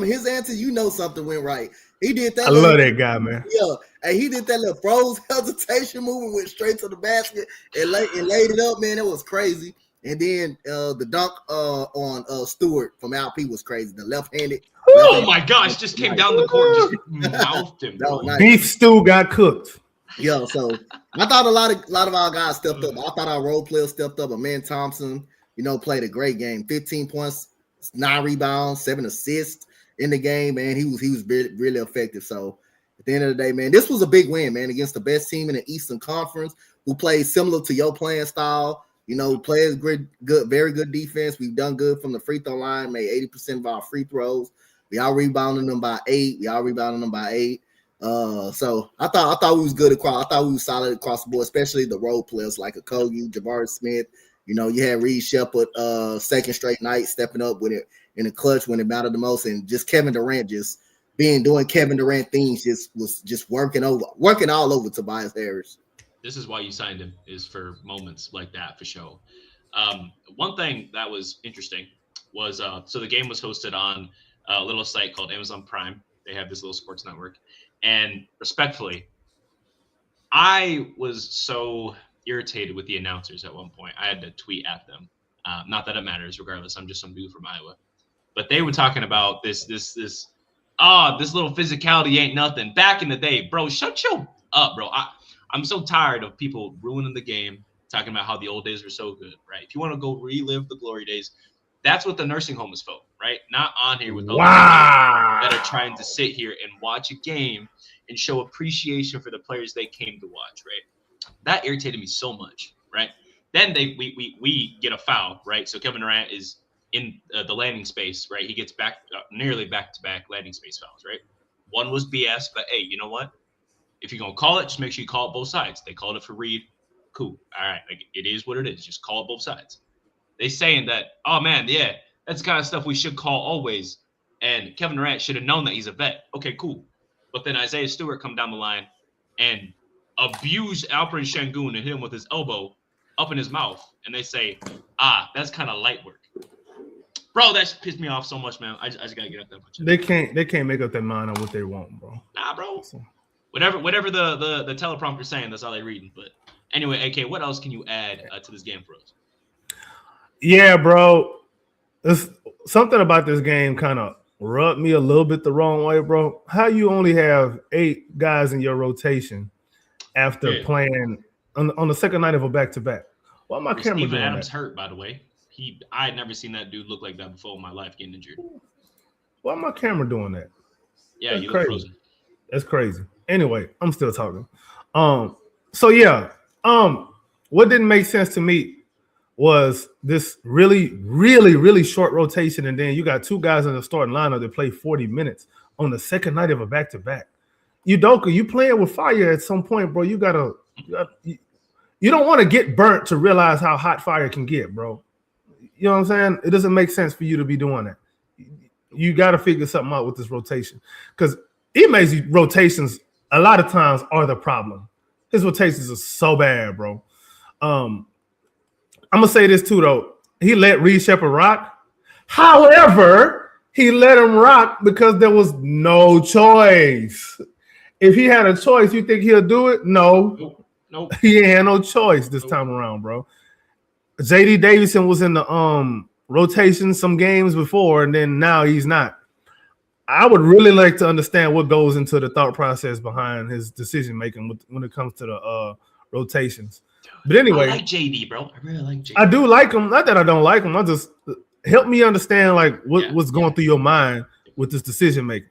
Speaker 4: of his answer, you know something went right. He did that.
Speaker 3: I love that guy, man.
Speaker 4: Yeah, and he did that little froze hesitation move and went straight to the basket and laid it up, man. It was crazy. And then the dunk on Stewart from LP was crazy. The left-handed.
Speaker 2: Oh my gosh! Just came down the court, just mouthed him.
Speaker 4: Nice.
Speaker 3: Beef stew got cooked.
Speaker 4: Yeah, so I thought a lot of our guys stepped up. I thought our role players stepped up. Amen Thompson, played a great game. 15 points, 9 rebounds, 7 assists in the game, man. He was really, really effective. So at the end of the day, man, this was a big win, man, against the best team in the Eastern Conference who played similar to your playing style. Players good, very good defense. We've done good from the free throw line, made 80% of our free throws. We all rebounding them by 8. So I thought we was good across. I thought we was solid across the board, especially the role players like Okogie, Jabari Smith. You had Reed Shepherd, second straight night stepping up with it in the clutch when it mattered the most, and just Kevin Durant just doing Kevin Durant things, was working all over Tobias Harris.
Speaker 2: This is why you signed him, is for moments like that, for sure. One thing that was interesting was so the game was hosted on a little site called Amazon Prime. They have this little sports network. And respectfully, I was so irritated with the announcers at one point. I had to tweet at them. Not that it matters, regardless. I'm just some dude from Iowa. But they were talking about this little physicality ain't nothing. Back in the day, bro, shut your up, bro. I'm so tired of people ruining the game, talking about how the old days were so good, right? If you want to go relive the glory days, that's what the nursing home is for, right? Not on here with all the people that are trying to sit here and watch a game and show appreciation for the players they came to watch, right? That irritated me so much, right? Then we get a foul, right? So Kevin Durant is in the landing space, right? He gets nearly back-to-back landing space fouls, right? One was BS, but hey, you know what? If you're going to call it, just make sure you call it both sides. They called it for Reed. Cool. All right. Like, it is what it is. Just call it both sides. They saying that, oh, man, yeah, that's the kind of stuff we should call always. And Kevin Durant should have known that he's a vet. Okay, cool. But then Isaiah Stewart come down the line and abuse Alperen Şengün and hit him with his elbow up in his mouth. And they say, that's kind of light work. Bro, that pissed me off so much, man. I just got to get up that much.
Speaker 3: They can't make up their mind on what they want, bro.
Speaker 2: Nah, bro. Whatever the teleprompter's saying, that's all they reading. But anyway, AK, what else can you add to this game for us?
Speaker 3: Yeah, bro. Something about this game kind of rubbed me a little bit the wrong way, bro. How you only have 8 guys in your rotation after playing on the second night of a back-to-back? Why my camera
Speaker 2: Steven
Speaker 3: doing
Speaker 2: Adams
Speaker 3: that?
Speaker 2: hurt, by the way. I had never seen that dude look like that before in my life, getting injured.
Speaker 3: Why my camera doing that?
Speaker 2: Yeah,
Speaker 3: That's
Speaker 2: you
Speaker 3: crazy.
Speaker 2: look frozen.
Speaker 3: That's crazy. Anyway, I'm still talking. So yeah, what didn't make sense to me was this really, really, really short rotation, and then you got 2 guys in the starting lineup that play 40 minutes on the second night of a back-to-back. Udoka, you playing with fire at some point, bro. You don't want to get burnt to realize how hot fire can get, bro. You know what I'm saying? It doesn't make sense for you to be doing that. You got to figure something out with this rotation, because Ime's rotations a lot of times are the problem. His rotations are so bad, bro. I'm gonna say this too, though. He let Reed Shepherd rock. However, he let him rock because there was no choice. If he had a choice, you think he'll do it? No.
Speaker 2: Nope.
Speaker 3: He ain't had no choice this time around, bro. JD Davison was in the rotation some games before, and then now he's not. I would really like to understand what goes into the thought process behind his decision making when it comes to the rotations. But anyway,
Speaker 2: I like JD, bro. I really like JD.
Speaker 3: I do like him. Not that I don't like him. I just help me understand like what's going through your mind with this decision making.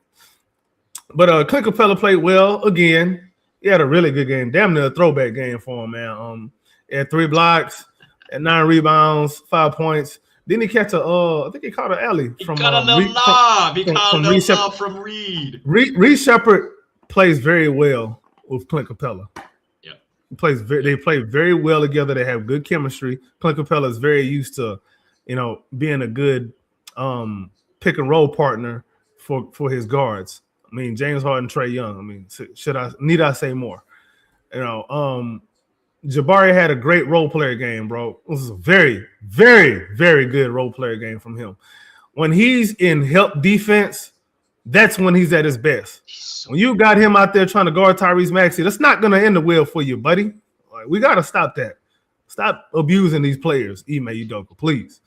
Speaker 3: But Clint Capella played well again. He had a really good game, damn near a throwback game for him, man. He had 3 blocks, and 9 rebounds, 5 points. Didn't he catch I think he caught an alley from
Speaker 2: He caught a little lob. He caught a little lob from Reed.
Speaker 3: Reed Shepherd plays very well with Clint Capella.
Speaker 2: Yeah.
Speaker 3: They play very well together. They have good chemistry. Clint Capella is very used to, being a good pick and roll partner for his guards. I mean, James Harden, Trae Young. I mean, need I say more? Jabari had a great role player game, bro. It was a very, very, very good role player game from him. When he's in help defense, that's when he's at his best. When you got him out there trying to guard Tyrese Maxey, that's not going to end the well for you, buddy. Like, we got to stop that. Stop abusing these players, Ime Udoka, please.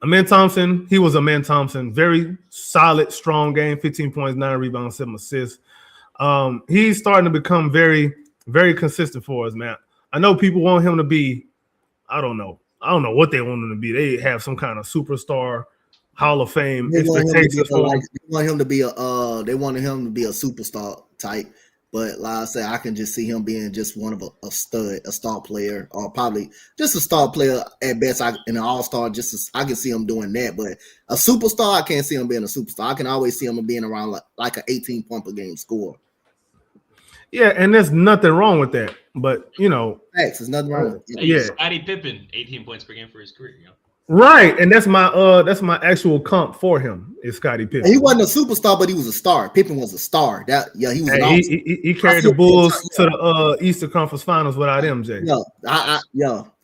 Speaker 3: Amen Thompson, he was Amen Thompson. Very solid, strong game, 15 points, 9 rebounds, 7 assists. He's starting to become very, very consistent for us, man. I know people want him to be, I don't know. I don't know what they want him to be. They have some kind of superstar, Hall of Fame
Speaker 4: They want him to
Speaker 3: expectations
Speaker 4: be
Speaker 3: for him.
Speaker 4: they want him to be they wanted him to be a superstar type. But like I said, I can just see him being just one of a stud, a star player, or probably just a star player at best. In an all-star, I can see him doing that. But a superstar, I can't see him being a superstar. I can always see him being around like an 18-point per game score.
Speaker 3: Yeah, and there's nothing wrong with that. But
Speaker 4: Facts, there's nothing wrong with it.
Speaker 2: Hey,
Speaker 3: Yeah.
Speaker 2: Scottie Pippen, 18 points per game for his career.
Speaker 3: right, and that's my actual comp for him is Scottie Pippen.
Speaker 4: He wasn't a superstar, but he was a star. Pippen was a star. He was.
Speaker 3: Hey, he carried the Bulls to the Eastern Conference Finals without MJ.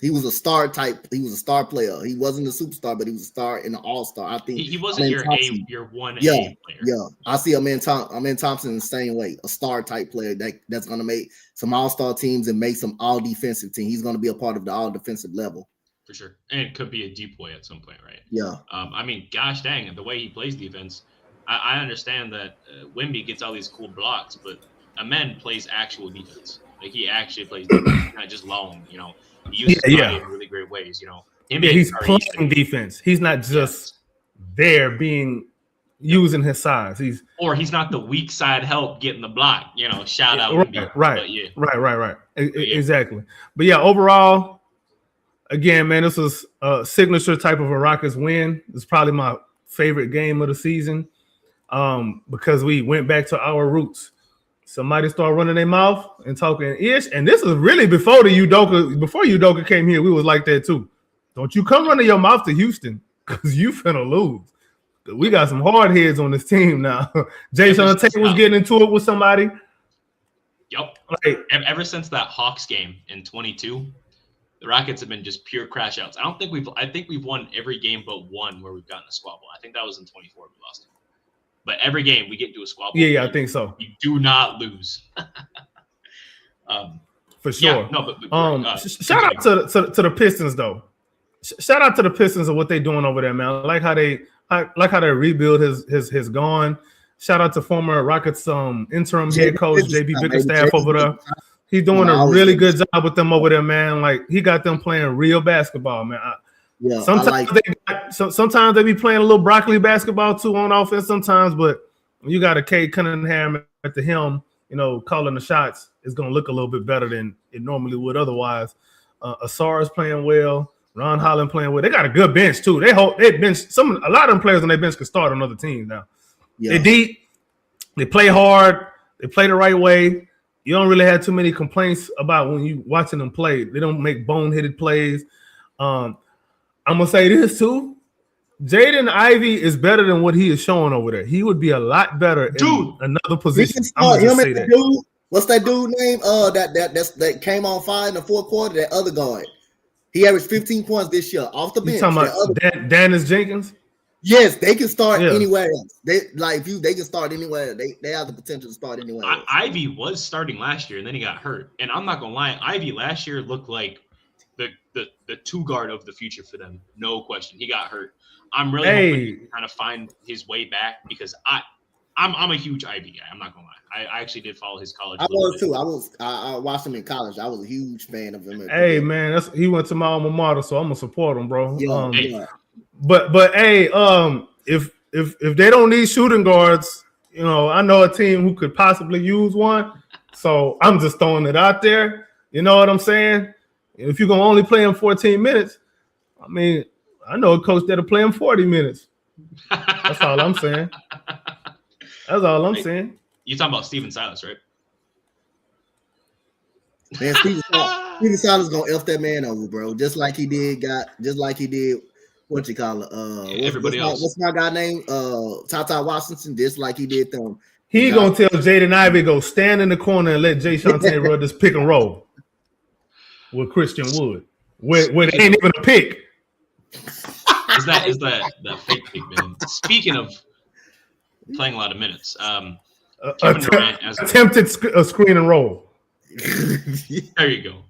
Speaker 4: He was a star type. He was a star player. He wasn't a superstar, but he was a star and an all-star. I think
Speaker 2: He wasn't your
Speaker 4: Thompson,
Speaker 2: your 1A
Speaker 4: yeah,
Speaker 2: player.
Speaker 4: Yeah, I see Amen Thompson the same way. A star type player that's going to make some all-star teams and make some all-defensive team. He's going to be a part of the all-defensive level.
Speaker 2: For sure. And it could be a deep boy at some point, right?
Speaker 4: Yeah.
Speaker 2: I mean, gosh dang, the way he plays defense, I understand that Wemby gets all these cool blocks, but Amen plays actual defense. Like, he actually plays defense, not just long, He uses body in really great ways,
Speaker 3: He's playing defense. He's not just there using his size. He's
Speaker 2: not the weak side help getting the block, shout out Wemby.
Speaker 3: Right. Exactly. But yeah, overall, again, man, this was a signature type of a Rockets win. It's probably my favorite game of the season because we went back to our roots. Somebody started running their mouth and talking ish, and this is really before Udoka came here. We was like that too. Don't you come running your mouth to Houston because you finna lose. We got some hard heads on this team now. Jason Tate was getting into it with somebody.
Speaker 2: Yep. Ever since that Hawks game in 22. The Rockets have been just pure crash outs. I think we've won every game but one where we've gotten a squabble. I think that was in 24 we lost. But every game we get to a squabble.
Speaker 3: Yeah, I think so.
Speaker 2: You do not lose.
Speaker 3: For sure.
Speaker 2: Yeah, no,
Speaker 3: shout out to the Pistons though. Shout out to the Pistons and what they're doing over there, man. I like how they rebuild has gone. Shout out to former Rockets interim head coach JB Bickerstaff over there. He's doing a really good job with them over there, man. Like, he got them playing real basketball, man. Sometimes they be playing a little broccoli basketball too on offense sometimes, but when you got a Cade Cunningham at the helm, calling the shots, it's going to look a little bit better than it normally would otherwise. Asar is playing well. Ron Holland playing well. They got a good bench too. They bench a lot of them players on their bench can start on other teams now. Yeah. They deep. They play hard. They play the right way. You don't really have too many complaints about when you watching them play. They don't make boneheaded plays. I'm gonna say this too. Jaden Ivey is better than what he is showing over there. He would be a lot better in another position. I'm gonna say that.
Speaker 4: Dude, what's that dude name? That came on fire in the fourth quarter. That other guard. He averaged 15 points this year off the bench.
Speaker 3: You talking about Dennis Jenkins?
Speaker 4: Yes, they can start anywhere else. They can start anywhere. They have the potential to start anywhere else.
Speaker 2: Ivy was starting last year, and then he got hurt. And I'm not gonna lie, Ivy last year looked like the two guard of the future for them, no question. He got hurt. I'm really hoping he can kind of find his way back because I'm a huge Ivy guy. I'm not gonna lie. I actually did follow his college.
Speaker 4: I was too. I watched him in college. I was a huge fan of him.
Speaker 3: Hey man, he went to my alma mater, so I'm gonna support him, bro.
Speaker 4: But
Speaker 3: hey, if they don't need shooting guards, I know a team who could possibly use one. So I'm just throwing it out there. You know what I'm saying? If you're gonna only play him 14 minutes, I mean, I know a coach that'll play him 40 minutes. That's all I'm saying. That's all I'm saying.
Speaker 2: You're talking about Steven Silas, right?
Speaker 4: Man, Steven Silas gonna F that man over, bro. Just like he did. What you call it?
Speaker 2: Everybody else.
Speaker 4: What's my guy name? Tata Washington. Just like he did them.
Speaker 3: He gonna tell Jaden Ivey go stand in the corner and let Jay Shante run this pick and roll with Christian Wood, where it ain't even a pick.
Speaker 2: Is that fake pick, man? Speaking of playing a lot of minutes, Kevin Durant
Speaker 3: attempted a screen and roll.
Speaker 2: There you go.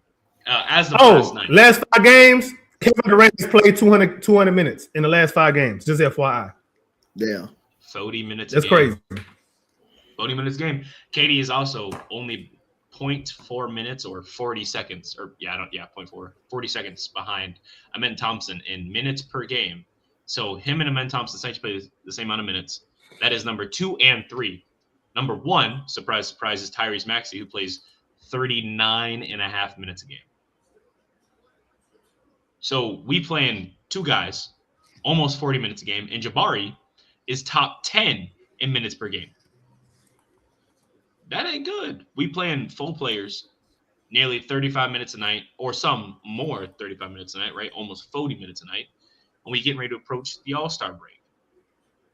Speaker 2: As of last night,
Speaker 3: last 5 games. Kevin Durant has played 200 minutes in the last 5 games. Just FYI.
Speaker 4: Yeah.
Speaker 2: 40 minutes.
Speaker 3: That's crazy.
Speaker 2: 40 minutes game. Katie is also only 0.4 minutes or 40 seconds, or 0.4, 40 seconds behind Amen Thompson in minutes per game. So him and Amen Thompson essentially play the same amount of minutes. That is number 2 and 3. Number 1, surprise, surprise, is Tyrese Maxey, who plays 39 and a half minutes a game. So we playing 2 guys, almost 40 minutes a game, and Jabari is top 10 in minutes per game. That ain't good. We playing full players, nearly 35 minutes a night, or some more 35 minutes a night, right? Almost 40 minutes a night. And we getting ready to approach the All-Star break.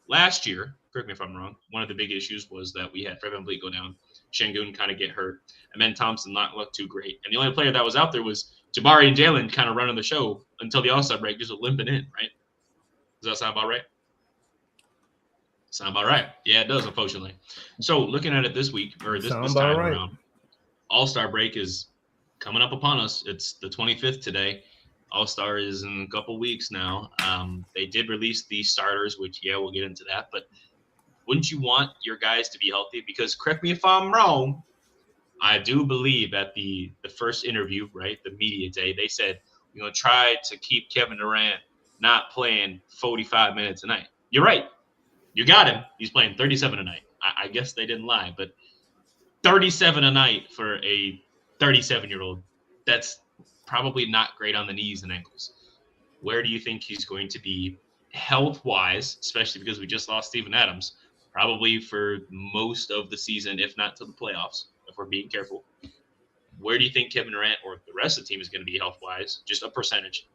Speaker 2: Last year, correct me if I'm wrong, one of the big issues was that we had Fred VanVleet go down, Şengün kind of get hurt, and then Thompson not look too great. And the only player that was out there was Jabari and Jalen kind of running the show until the All-Star break, just limping in, right? Does that sound about right? Sound about right. Yeah, it does, unfortunately. So looking at it this week, or this time around, All-Star break is coming up upon us. It's the 25th today. All-Star is in a couple weeks now. They did release the starters, which, we'll get into that. But wouldn't you want your guys to be healthy? Because correct me if I'm wrong, I do believe at the first interview, right, the media day, they said, we're going to try to keep Kevin Durant not playing 45 minutes a night. You're right. You got him. He's playing 37 a night. I guess they didn't lie, but 37 a night for a 37-year-old, that's probably not great on the knees and ankles. Where do you think he's going to be health-wise, especially because we just lost Steven Adams, probably for most of the season, if not to the playoffs, if we're being careful? Where do you think Kevin Durant or the rest of the team is going to be health-wise, just a percentage,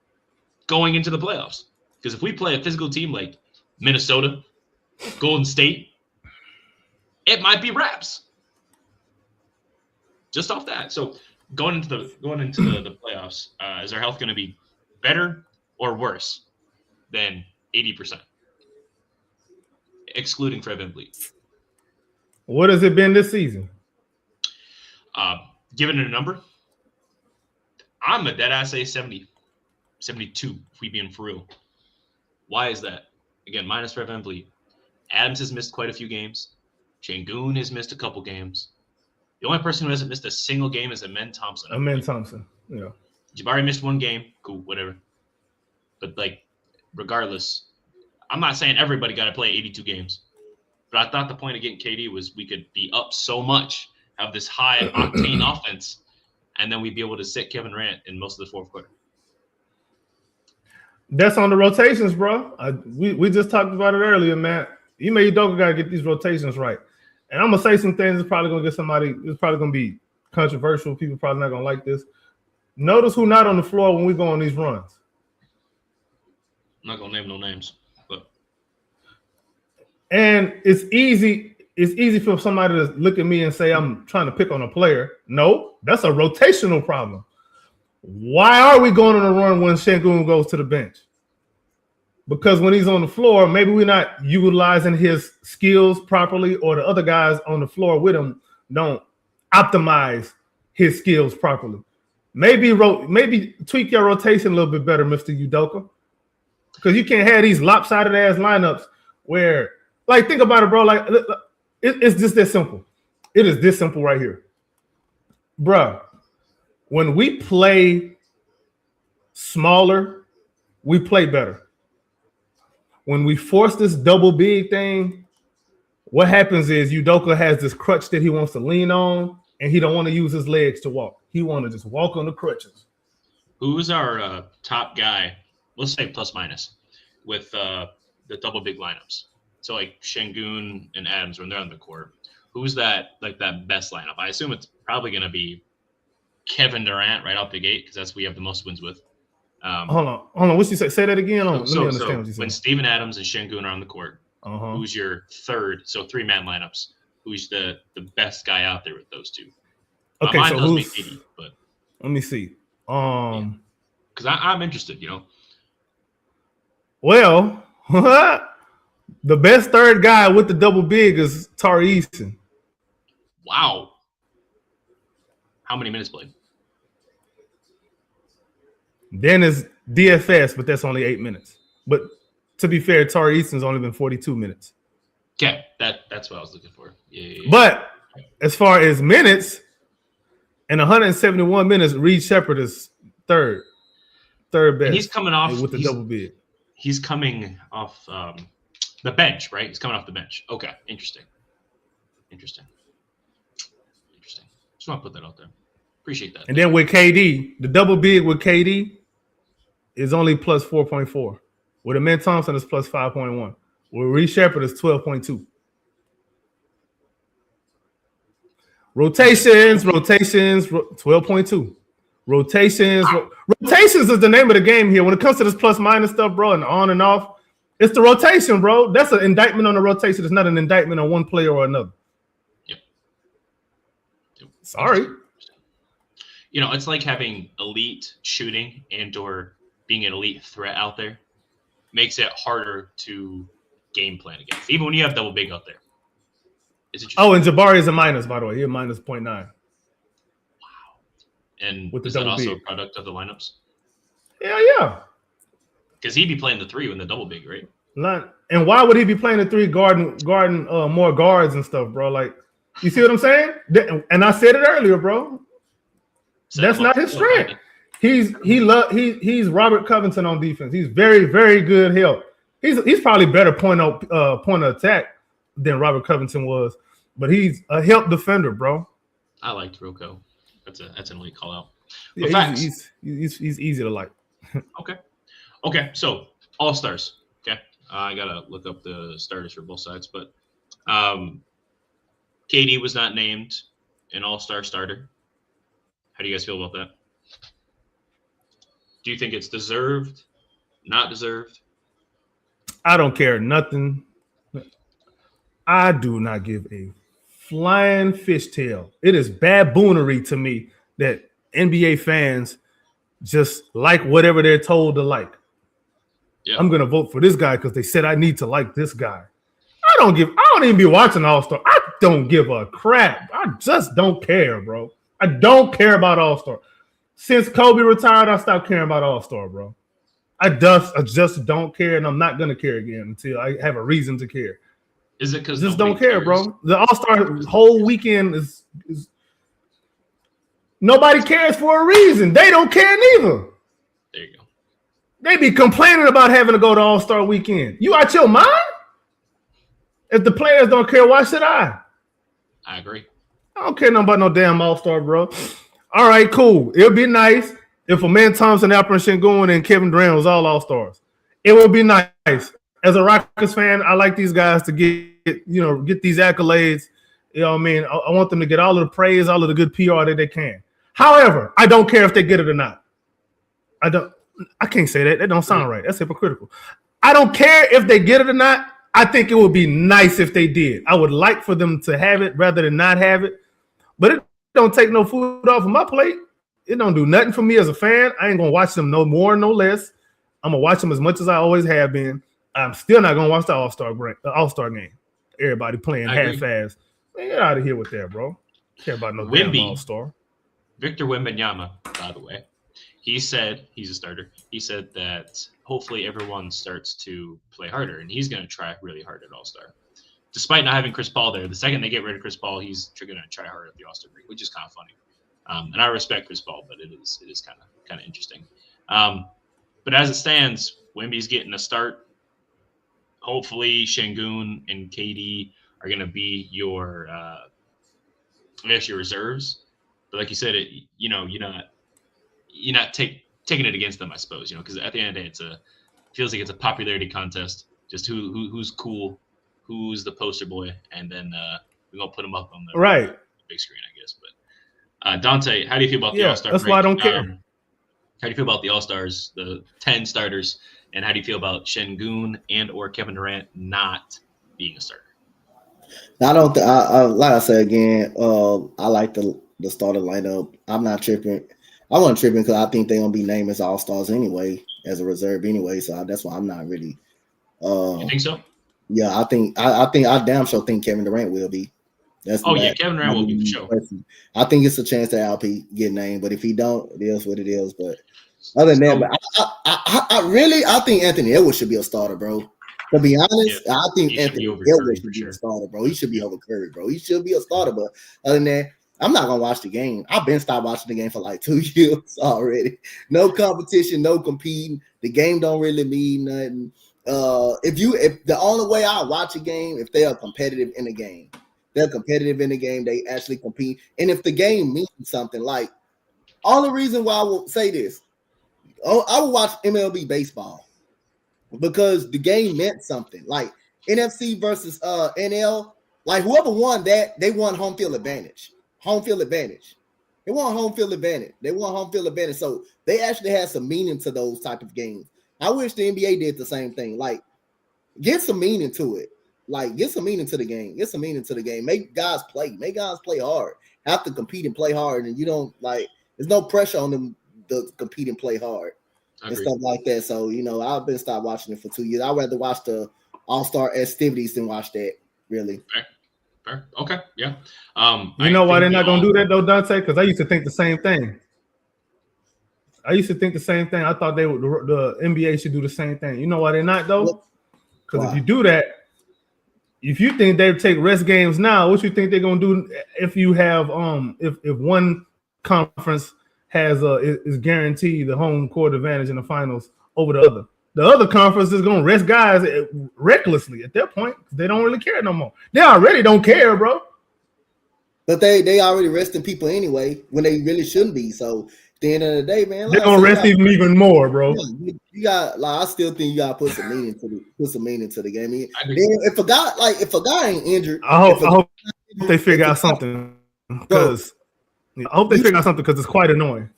Speaker 2: going into the playoffs? Because if we play a physical team like Minnesota, Golden State, it might be wraps. Just off that. So going into the playoffs, is our health going to be better or worse than 80%, excluding Fred VanVleet?
Speaker 3: What has it been this season?
Speaker 2: Given it a number, I'm a dead ass say 70, 72, if we being for real. Why is that? Again, minus Fred VanVleet. Adams has missed quite a few games. Şengün has missed a couple games. The only person who hasn't missed a single game is Amen Thompson.
Speaker 3: Amen Thompson, yeah.
Speaker 2: Jabari missed 1 game. Cool, whatever. But, regardless, I'm not saying everybody got to play 82 games. But I thought the point of getting KD was we could be up so much, have this high-octane offense, and then we'd be able to sit Kevin Durant in most of the fourth quarter.
Speaker 3: That's on the rotations, bro. We just talked about it earlier, man. Ime Udoka got to get these rotations right. And I'm going to say some things that's probably going to get somebody – it's probably going to be controversial. People probably not going to like this. Notice who's not on the floor when we go on these runs.
Speaker 2: I'm not going to name no names. But.
Speaker 3: And it's easy for somebody to look at me and say I'm trying to pick on a player. No, that's a rotational problem. Why are we going on a run when Şengün goes to the bench? Because when he's on the floor, maybe we're not utilizing his skills properly, or the other guys on the floor with him don't optimize his skills properly. Maybe tweak your rotation a little bit better, Mr. Udoka. Because you can't have these lopsided ass lineups where, think about it, bro. It's just that simple. It is this simple right here. Bruh, when we play smaller, we play better. When we force this double big thing, what happens is Udoka has this crutch that he wants to lean on, and he don't want to use his legs to walk. He want to just walk on the crutches.
Speaker 2: Who's our top guy? Let's say plus minus with the double big lineups. So Şengün and Adams when they're on the court. Who's that best lineup? I assume it's probably going to be Kevin Durant right out the gate because that's who we have the most wins with.
Speaker 3: Hold on. What's you say? Say that again. Let me understand what you said.
Speaker 2: When Steven Adams and Şengün are on the court, who's your third? So 3-man lineups. Who's the best guy out there with those two?
Speaker 3: Okay,
Speaker 2: mine
Speaker 3: so
Speaker 2: does
Speaker 3: who's?
Speaker 2: make 80, but
Speaker 3: Let me see.
Speaker 2: Because I'm interested,
Speaker 3: Well, the best third guy with the double big is Tari Eason.
Speaker 2: Wow. How many minutes played?
Speaker 3: Then is DFS, but that's only 8 minutes. But to be fair, Tari Eason's only been 42 minutes.
Speaker 2: Okay, that's what I was looking for. Yeah.
Speaker 3: But as far as minutes, In 171 minutes, Reed Shepherd is third best.
Speaker 2: And he's coming off
Speaker 3: with the double bid.
Speaker 2: He's coming off the bench, right? He's coming off the bench. Okay, interesting. Just want to put that out there. Appreciate that.
Speaker 3: And then with KD, the double bid with KD is only plus 4.4. With Amen Thompson, it's plus 5.1. With Reed Shepherd, it's 12.2. Rotations, 12.2. Rotations is the name of the game here. When it comes to this plus minus stuff, bro, and on and off, it's the rotation, bro. That's an indictment on the rotation. It's not an indictment on one player or another.
Speaker 2: Yep.
Speaker 3: Sorry.
Speaker 2: You know, it's like having elite shooting and or being an elite threat out there makes it harder to game plan against, even when you have double big out there.
Speaker 3: Oh, and Jabari is a minus, by the way. He's minus 0.9.
Speaker 2: Wow. And
Speaker 3: with the
Speaker 2: is that also
Speaker 3: big.
Speaker 2: a product of the lineups?
Speaker 3: Yeah.
Speaker 2: Because he'd be playing the 3 when the double big, right?
Speaker 3: And why would he be playing the 3 guarding more guards and stuff, bro? Like, you see what I'm saying? And I said it earlier, bro. That's not his strength. He's Robert Covington on defense. He's very, very good help. He's probably better point of attack than Robert Covington was, but he's a help defender, bro.
Speaker 2: I liked Rocco. That's an elite call out.
Speaker 3: Yeah, he's easy to like.
Speaker 2: Okay. So all-stars. Okay. I gotta look up the starters for both sides, but KD was not named an all-star starter. How do you guys feel about that? Do you think it's deserved? Not deserved?
Speaker 3: I don't care nothing. I do not give a flying fishtail. It is baboonery to me that NBA fans just like whatever they're told to like. Yeah. I'm gonna vote for this guy because they said I need to like this guy. I don't even be watching All-Star. I don't give a crap. I just don't care, bro. I don't care about All-Star. Since Kobe retired, I stopped caring about All-Star, bro. I just don't care, and I'm not gonna care again until I have a reason to care.
Speaker 2: Is it because
Speaker 3: just don't care, bro? The All-Star whole weekend is nobody cares for a reason. They don't care neither.
Speaker 2: There you go.
Speaker 3: They be complaining about having to go to All-Star weekend. You out your mind? If the players don't care, why should I?
Speaker 2: I agree.
Speaker 3: I don't care nothing about no damn All-Star, bro. All right, cool. It'll be nice if Amen Thompson, Alperen Sengun, and Kevin Durant was all All-Stars. It would be nice. As a Rockets fan, I like these guys to get these accolades. You know what I mean? I want them to get all of the praise, all of the good PR that they can. However, I don't care if they get it or not. I can't say that. That don't sound right. That's hypocritical. I don't care if they get it or not. I think it would be nice if they did. I would like for them to have it rather than not have it. But it don't take no food off of my plate. It don't do nothing for me as a fan. I ain't going to watch them no more, no less. I'm going to watch them as much as I always have been. I'm still not going to watch the All-Star game. Everybody playing half-ass. Man, get out of here with that, bro. Care about no damn All-Star.
Speaker 2: Victor Wembanyama, by the way, he said he's a starter. He said that hopefully everyone starts to play harder, and he's going to try really hard at All-Star. Despite not having Chris Paul there, the second they get rid of Chris Paul, he's going to try hard at the All-Star break, which is kind of funny. And I respect Chris Paul, but it is kind of interesting. But as it stands, Wemby's getting a start. Hopefully, Sengun and KD are going to be your reserves. But like you said, you're not taking it against them, I suppose. Because at the end of the day, feels like it's a popularity contest. Just who's cool, who's the poster boy, and then we're gonna put them up on the big screen, I guess. But Donte, how do you feel about the All-Star break?
Speaker 3: That's why I don't care.
Speaker 2: How do you feel about the All-Stars, the 10 starters, and how do you feel about Sengun and or Kevin Durant not being a starter?
Speaker 4: I don't. Like I said again, I like the starter lineup. I'm not tripping. I wasn't tripping because I think they're gonna be named as All-Stars anyway, as a reserve anyway. So that's why I'm not really.
Speaker 2: You think so?
Speaker 4: Yeah, I think I damn sure think Kevin Durant will be.
Speaker 2: Kevin Durant will be for sure.
Speaker 4: I think it's a chance that LP get named, but if he don't, it is what it is. But other than that, I think Anthony Edwards should be a starter, bro. To be honest, I think Anthony Edwards should be a starter, bro. He should be over Curry, bro. He should be a starter. But other than that, I'm not gonna watch the game. I've been stopped watching the game for like 2 years already. No competition, no competing. The game don't really mean nothing. If the only way I watch a game, if they are competitive in the game, they're competitive in the game. They actually compete, and if the game means something, like only reason why I will say this, I will watch MLB baseball because the game meant something. Like NFC versus NL, like whoever won that, they won home field advantage. Home field advantage. They won home field advantage. They won home field advantage. So they actually had some meaning to those type of games. I wish the NBA did the same thing. Like, get some meaning to it. Like, get some meaning to the game. Get some meaning to the game. Make guys play. Make guys play hard. Have to compete and play hard. And you don't like. There's no pressure on them to compete and play hard and stuff like that. So I've been stopped watching it for 2 years. I'd rather watch the All-Star festivities than watch that. Really.
Speaker 2: Fair. Okay. Yeah.
Speaker 3: You know why they're not gonna do that though, Donte? Because I used to think the same thing. I thought the NBA should do the same thing. You know why they're not though? Because if you do that, if you think they take rest games now, what you think they're gonna do if you have if one conference has is guaranteed the home court advantage in the finals over the other? The other conference is gonna rest guys recklessly at that point. They don't really care no more. They already don't care, bro.
Speaker 4: But they already resting people anyway when they really shouldn't be. So at the end of the day, man,
Speaker 3: they're gonna rest even more, bro.
Speaker 4: You got I still think you gotta put some meaning to the game. If a guy ain't injured,
Speaker 3: I hope they figure out something because it's quite annoying.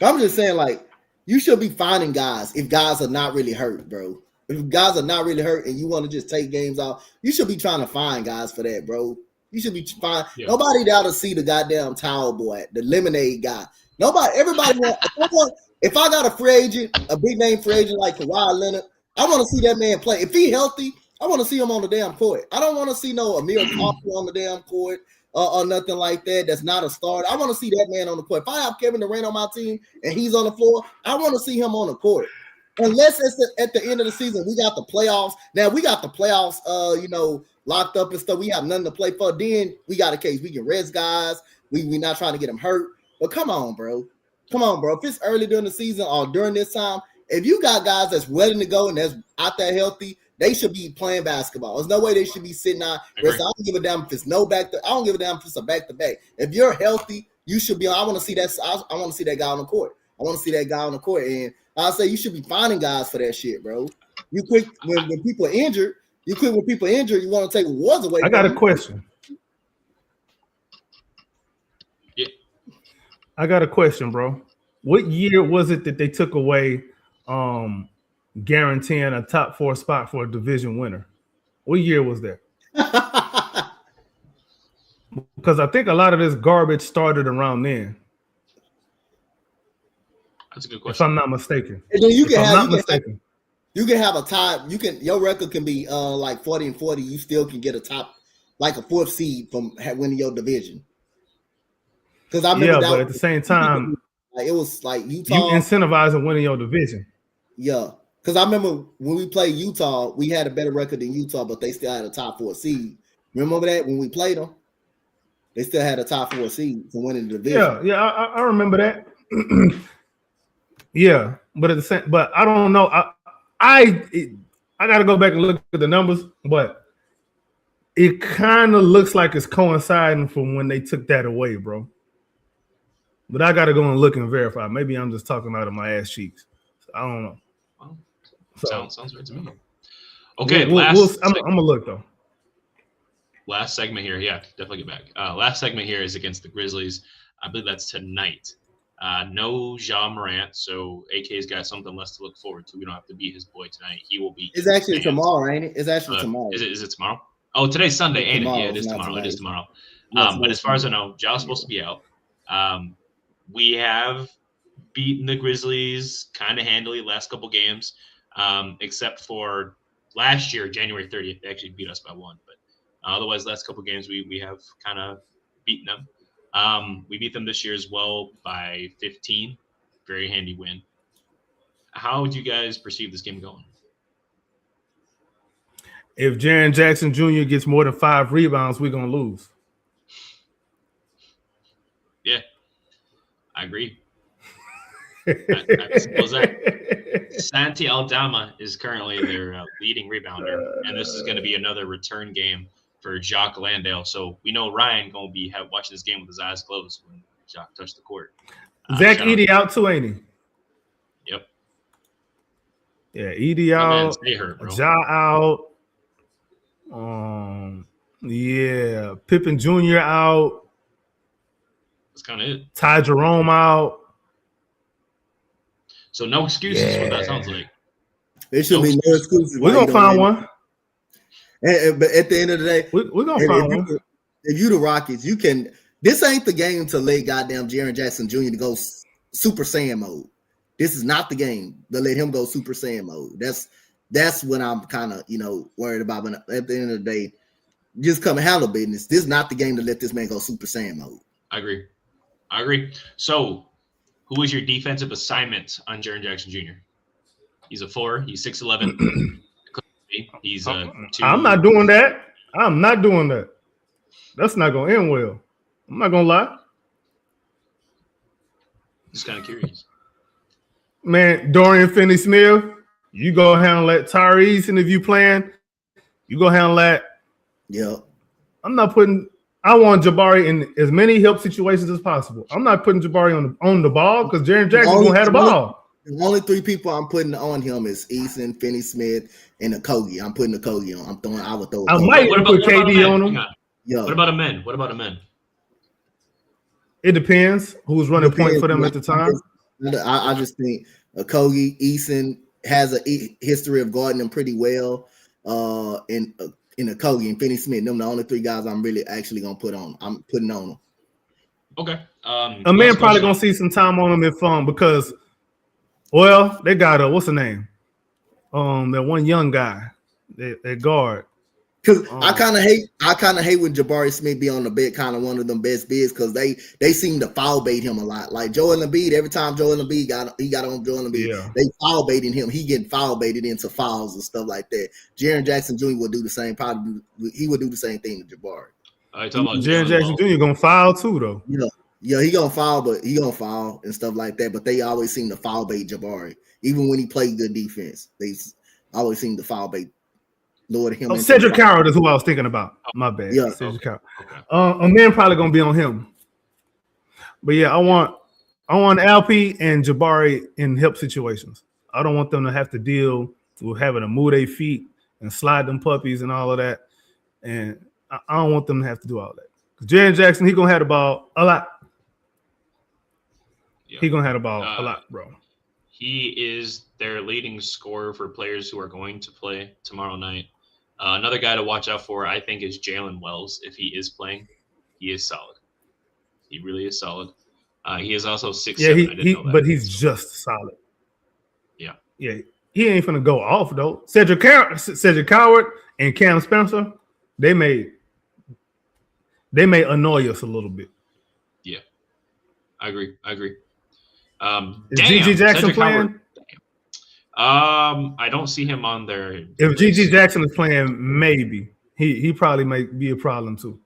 Speaker 4: I'm just saying, like, you should be finding guys if guys are not really hurt, bro. If guys are not really hurt and you want to just take games off, you should be trying to find guys for that, bro. You should be fine. Yeah. Nobody down to see the goddamn towel boy, the lemonade guy. Everybody if I got a free agent, a big name free agent like Kawhi Leonard, I want to see that man play. If he healthy, I want to see him on the damn court. I don't want to see no Amir Coffey on the damn court or nothing like that. That's not a starter. I want to see that man on the court. If I have Kevin Durant on my team and he's on the floor, I want to see him on the court. Unless it's at the end of the season, we got the playoffs. Now we got the playoffs, locked up and stuff. We have nothing to play for. Then we got a case. We can rest guys. We not trying to get them hurt. But come on, bro. If it's early during the season or during this time, if you got guys that's ready to go and that's out there healthy, they should be playing basketball. There's no way they should be sitting out. I don't give a damn if it's I don't give a damn if it's a back-to-back. If you're healthy, you should be on. I want to see that. I want to see that guy on the court. And I say you should be finding guys for that shit, bro. You quit when people are injured. You want to take awards away.
Speaker 3: I got a question.
Speaker 2: Yeah.
Speaker 3: I got a question, bro. What year was it that they took away guaranteeing a top 4 spot for a division winner? What year was that? Because I think a lot of this garbage started around then.
Speaker 2: That's a good question.
Speaker 3: If I'm not mistaken.
Speaker 4: And then you can have a tie. Your record can be like 40-40. You still can get a top, like a 4th seed from winning your division. Because I remember
Speaker 3: but at the same time,
Speaker 4: it was like Utah.
Speaker 3: You incentivizing winning your division.
Speaker 4: Yeah, because I remember when we played Utah, we had a better record than Utah, but they still had a top 4 seed. Remember that when we played them, they still had a top 4 seed for winning the division.
Speaker 3: Yeah, I remember that. Yeah, but I don't know. I got to go back and look at the numbers, but it kind of looks like it's coinciding from when they took that away, bro. But I got to go and look and verify. Maybe I'm just talking out of my ass cheeks. I don't know.
Speaker 2: Well, sounds right to me. Okay,
Speaker 3: I'm gonna look though.
Speaker 2: Last segment here, yeah, definitely get back. Last segment here is against the Grizzlies. I believe that's tonight. No Ja Morant, so AK's got something less to look forward to. We don't have to beat his boy tonight. He will be.
Speaker 4: It's actually tomorrow, ain't it? It's actually tomorrow.
Speaker 2: Is it tomorrow? Oh, today's Sunday, ain't it? Yeah, it is tomorrow. It is tomorrow. But as far as I know, Ja's supposed to be out. We have beaten the Grizzlies kind of handily last couple games, except for last year, January 30th. They actually beat us by 1. But otherwise, last couple games, we have kind of beaten them. We beat them this year as well by 15. Very handy win. How do you guys perceive this game going?
Speaker 3: If Jaren Jackson Jr. gets more than 5 rebounds, we're going to lose.
Speaker 2: I agree. I suppose that Santi Aldama is currently their leading rebounder, and this is going to be another return game for Jacques Landale. So we know Ryan going to be watching this game with his eyes closed when Jacques touched the court.
Speaker 3: Zach Edey out too, ain't he?
Speaker 2: Yep.
Speaker 3: Yeah, Edey out.
Speaker 2: Stay hurt, bro.
Speaker 3: Ja out. Yeah, Pippen Jr. out.
Speaker 2: That's kind of it.
Speaker 3: Ty Jerome out.
Speaker 2: So no excuses. What that sounds like.
Speaker 4: There should be no excuses.
Speaker 3: We're gonna find one.
Speaker 4: But at the end of the day,
Speaker 3: we're gonna find one.
Speaker 4: If you the Rockets, you can. This ain't the game to let goddamn Jaren Jackson Jr. to go Super Saiyan mode. This is not the game to let him go Super Saiyan mode. That's what I'm kind of worried about. But at the end of the day, just come and handle business. This is not the game to let this man go Super Saiyan mode.
Speaker 2: I agree. So, who is your defensive assignment on Jaren Jackson Jr.? He's a 4. He's 6'11". He's a 2.
Speaker 3: I'm not doing that. That's not gonna end well. I'm not gonna lie.
Speaker 2: Just kind of curious.
Speaker 3: Man, Dorian Finney-Smith, you go handle that. Tyrese, and if you playing, you go handle that.
Speaker 4: Yeah.
Speaker 3: I want Jabari in as many help situations as possible. I'm not putting Jabari on the ball because Jaren Jackson gonna have the ball.
Speaker 4: The only 3 people I'm putting on him is Eason, Finney-Smith, and Okogie. I'm putting Okogie on. I would throw.
Speaker 3: I might put KD on him.
Speaker 4: Yeah.
Speaker 2: What about a men?
Speaker 3: It depends who's running point for them at the time.
Speaker 4: I just think Okogie, Eason has a history of guarding them pretty well. In Okogie and Finney-Smith, them the only 3 guys I'm really actually gonna put on. I'm putting on them.
Speaker 2: Okay.
Speaker 3: A man probably gonna see some time on them if because, well, they got what's the name? That one young guy, that guard.
Speaker 4: Because I kind of hate when Jabari Smith be on the bed, kind of one of them best bids, because they seem to foul bait him a lot. Like Joel Embiid, every time Joel Embiid got on Joel Embiid, they foul baiting him. He getting foul baited into fouls and stuff like that. Jaren Jackson Jr. would do the same. He would do the same thing to Jabari.
Speaker 3: Jaren Jackson Jr. gonna foul too, though.
Speaker 4: Yeah, he gonna foul, but he gonna foul and stuff like that. But they always seem to foul bait Jabari, even when he played good defense. They always seem to foul bait. Lord him.
Speaker 3: Cedric Coward is who I was thinking about. My bad. Yeah, Cedric Coward. A man probably gonna be on him. But yeah, I want Alp and Jabari in help situations. I don't want them to have to deal with having to move their feet and slide them puppies and all of that. And I don't want them to have to do all that. Jaren Jackson, he gonna have the ball a lot. Yeah. He gonna have the ball a lot, bro.
Speaker 2: He is their leading scorer for players who are going to play tomorrow night. Another guy to watch out for, I think, is Jalen Wells. If he is playing, he is solid. He really is solid. He is also 6'7".
Speaker 3: But he's just solid.
Speaker 2: Yeah.
Speaker 3: Yeah. He ain't finna go off though. Cedric Coward and Cam Spencer, they may annoy us a little bit.
Speaker 2: Yeah, I agree.
Speaker 3: Is GG Jackson playing?
Speaker 2: I don't see him on there.
Speaker 3: If GG Jackson is playing, maybe he probably might be a problem too.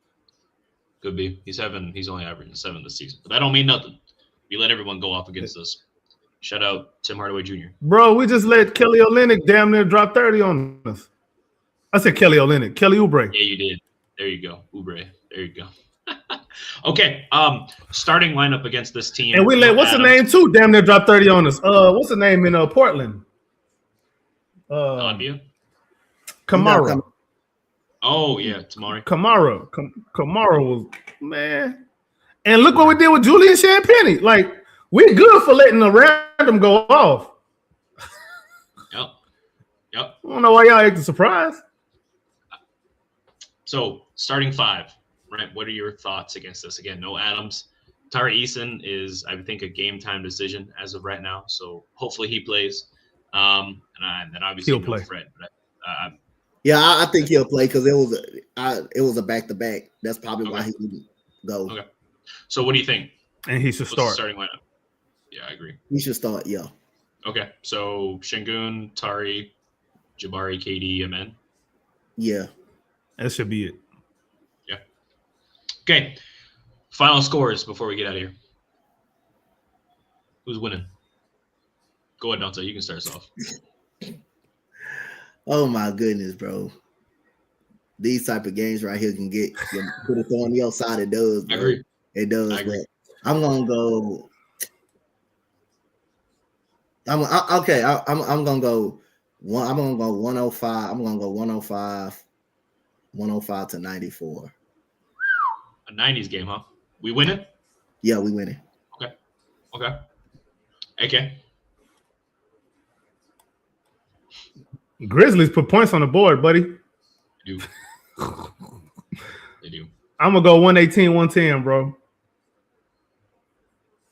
Speaker 2: Could be. He's only averaging 7 this season, but that don't mean nothing. We let everyone go off against us. Shout out Tim Hardaway Jr.
Speaker 3: Bro, we just let Kelly Olynyk damn near drop 30 on us. I said Kelly Olynyk, Kelly Oubre.
Speaker 2: Yeah, you did. There you go, Oubre. There you go. Okay, starting lineup against this team.
Speaker 3: And we let what's the name too? Damn near drop 30 on us. What's the name in Portland? Kamara.
Speaker 2: Oh yeah, Tamari.
Speaker 3: Kamara was man. And look what we did with Julian Champagny. Like we're good for letting a random go off.
Speaker 2: Yep.
Speaker 3: I don't know why y'all acting surprised.
Speaker 2: So starting 5, right? What are your thoughts against this? Again, no Adams. Tari Eason is, I think, a game time decision as of right now. So hopefully he plays. And then obviously
Speaker 3: he'll play.
Speaker 2: Fred. But,
Speaker 4: yeah, I think he'll play because it was a back to back. That's probably why he didn't go.
Speaker 2: Okay. So what do you think?
Speaker 3: And he should start.
Speaker 2: Starting lineup. Yeah, I agree.
Speaker 4: He should start. Yeah.
Speaker 2: Okay. So Şengün, Tari, Jabari, KD, Amen.
Speaker 4: Yeah.
Speaker 3: That should be it.
Speaker 2: Yeah. Okay. Final scores before we get out of here. Who's winning? Go ahead, Donte. You can start us off.
Speaker 4: Oh my goodness, bro. These type of games right here can put it on the outside. It does, bro.
Speaker 2: I agree.
Speaker 4: It does.
Speaker 2: I agree.
Speaker 4: But I'm gonna go. I'm gonna go 105. I'm gonna go 105 to 94.
Speaker 2: A 90s game, huh? We winning?
Speaker 4: Yeah, we winning.
Speaker 2: Okay. AK.
Speaker 3: Grizzlies put points on the board, buddy.
Speaker 2: They do. They do.
Speaker 3: I'm gonna go 118, 110, bro.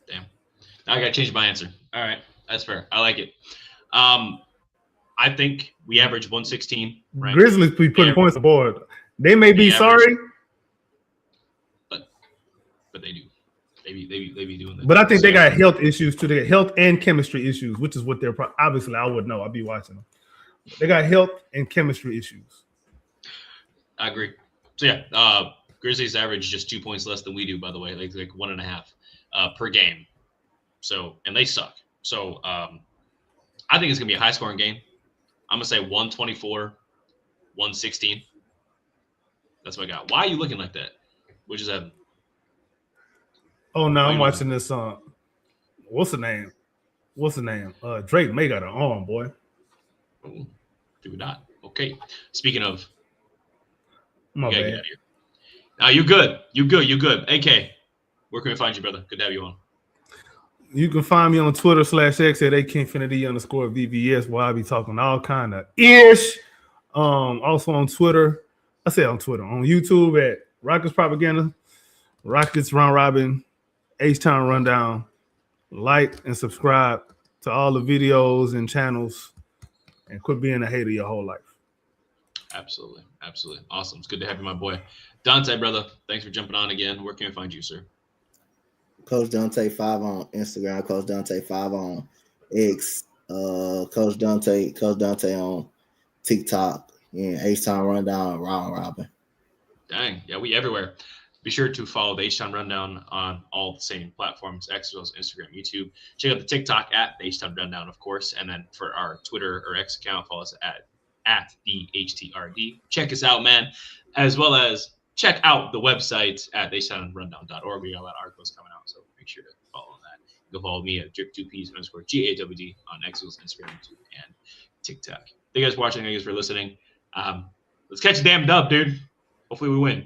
Speaker 2: Damn. Now I gotta change my answer. All right. That's fair. I like it. I think we average 116. Right?
Speaker 3: Grizzlies be putting points on the board. They may be sorry,
Speaker 2: but they do. They be doing that.
Speaker 3: But I think they got health issues too. They got health and chemistry issues, which is what they're obviously. I would know. I'd be watching them. They got health and chemistry issues.
Speaker 2: I agree. So yeah, Grizzlies average just 2 points less than we do. By the way, like 1.5 per game. So and they suck. So I think it's gonna be a high scoring game. I'm gonna say 124, 116. That's what I got. Why are you looking like that? What just happened?
Speaker 3: Oh no, I'm watching this. What's the name? Drake May got an arm, boy.
Speaker 2: Oh, do not. Okay. Speaking of,
Speaker 3: My
Speaker 2: get
Speaker 3: bad.
Speaker 2: out of here. Now you good. You good. AK, where can we find you, brother? Good to have you on.
Speaker 3: You can find me on Twitter /X at AKinfinity_VVS where I be talking all kind of ish. Also on Twitter. On YouTube at Rockets Propaganda, Rockets Round Robin, H-Town Rundown. Like and subscribe to all the videos and channels and quit being a hater your whole life.
Speaker 2: Absolutely. Awesome. It's good to have you, my boy. Donte, brother, thanks for jumping on again. Where can we find you, sir?
Speaker 4: Coach Donte 5 on Instagram, Coach Donte 5 on X, Coach Donte on TikTok, and H-Town Rundown, Round Robin.
Speaker 2: Dang. Yeah, we everywhere. Be sure to follow the H-Town Rundown on all the same platforms, X as well as Instagram, YouTube. Check out the TikTok at the H-Town Rundown, of course. And then for our Twitter or X account, follow us at the HTRD. Check us out, man. As well as check out the website at htownrundown.org. We got a lot of articles coming out, so make sure to follow that. You can follow me at drip2ps_GAWD on X, Instagram, YouTube, and TikTok. Thank you guys for watching. Thank you guys for listening. Let's catch a damn dub, dude. Hopefully we win.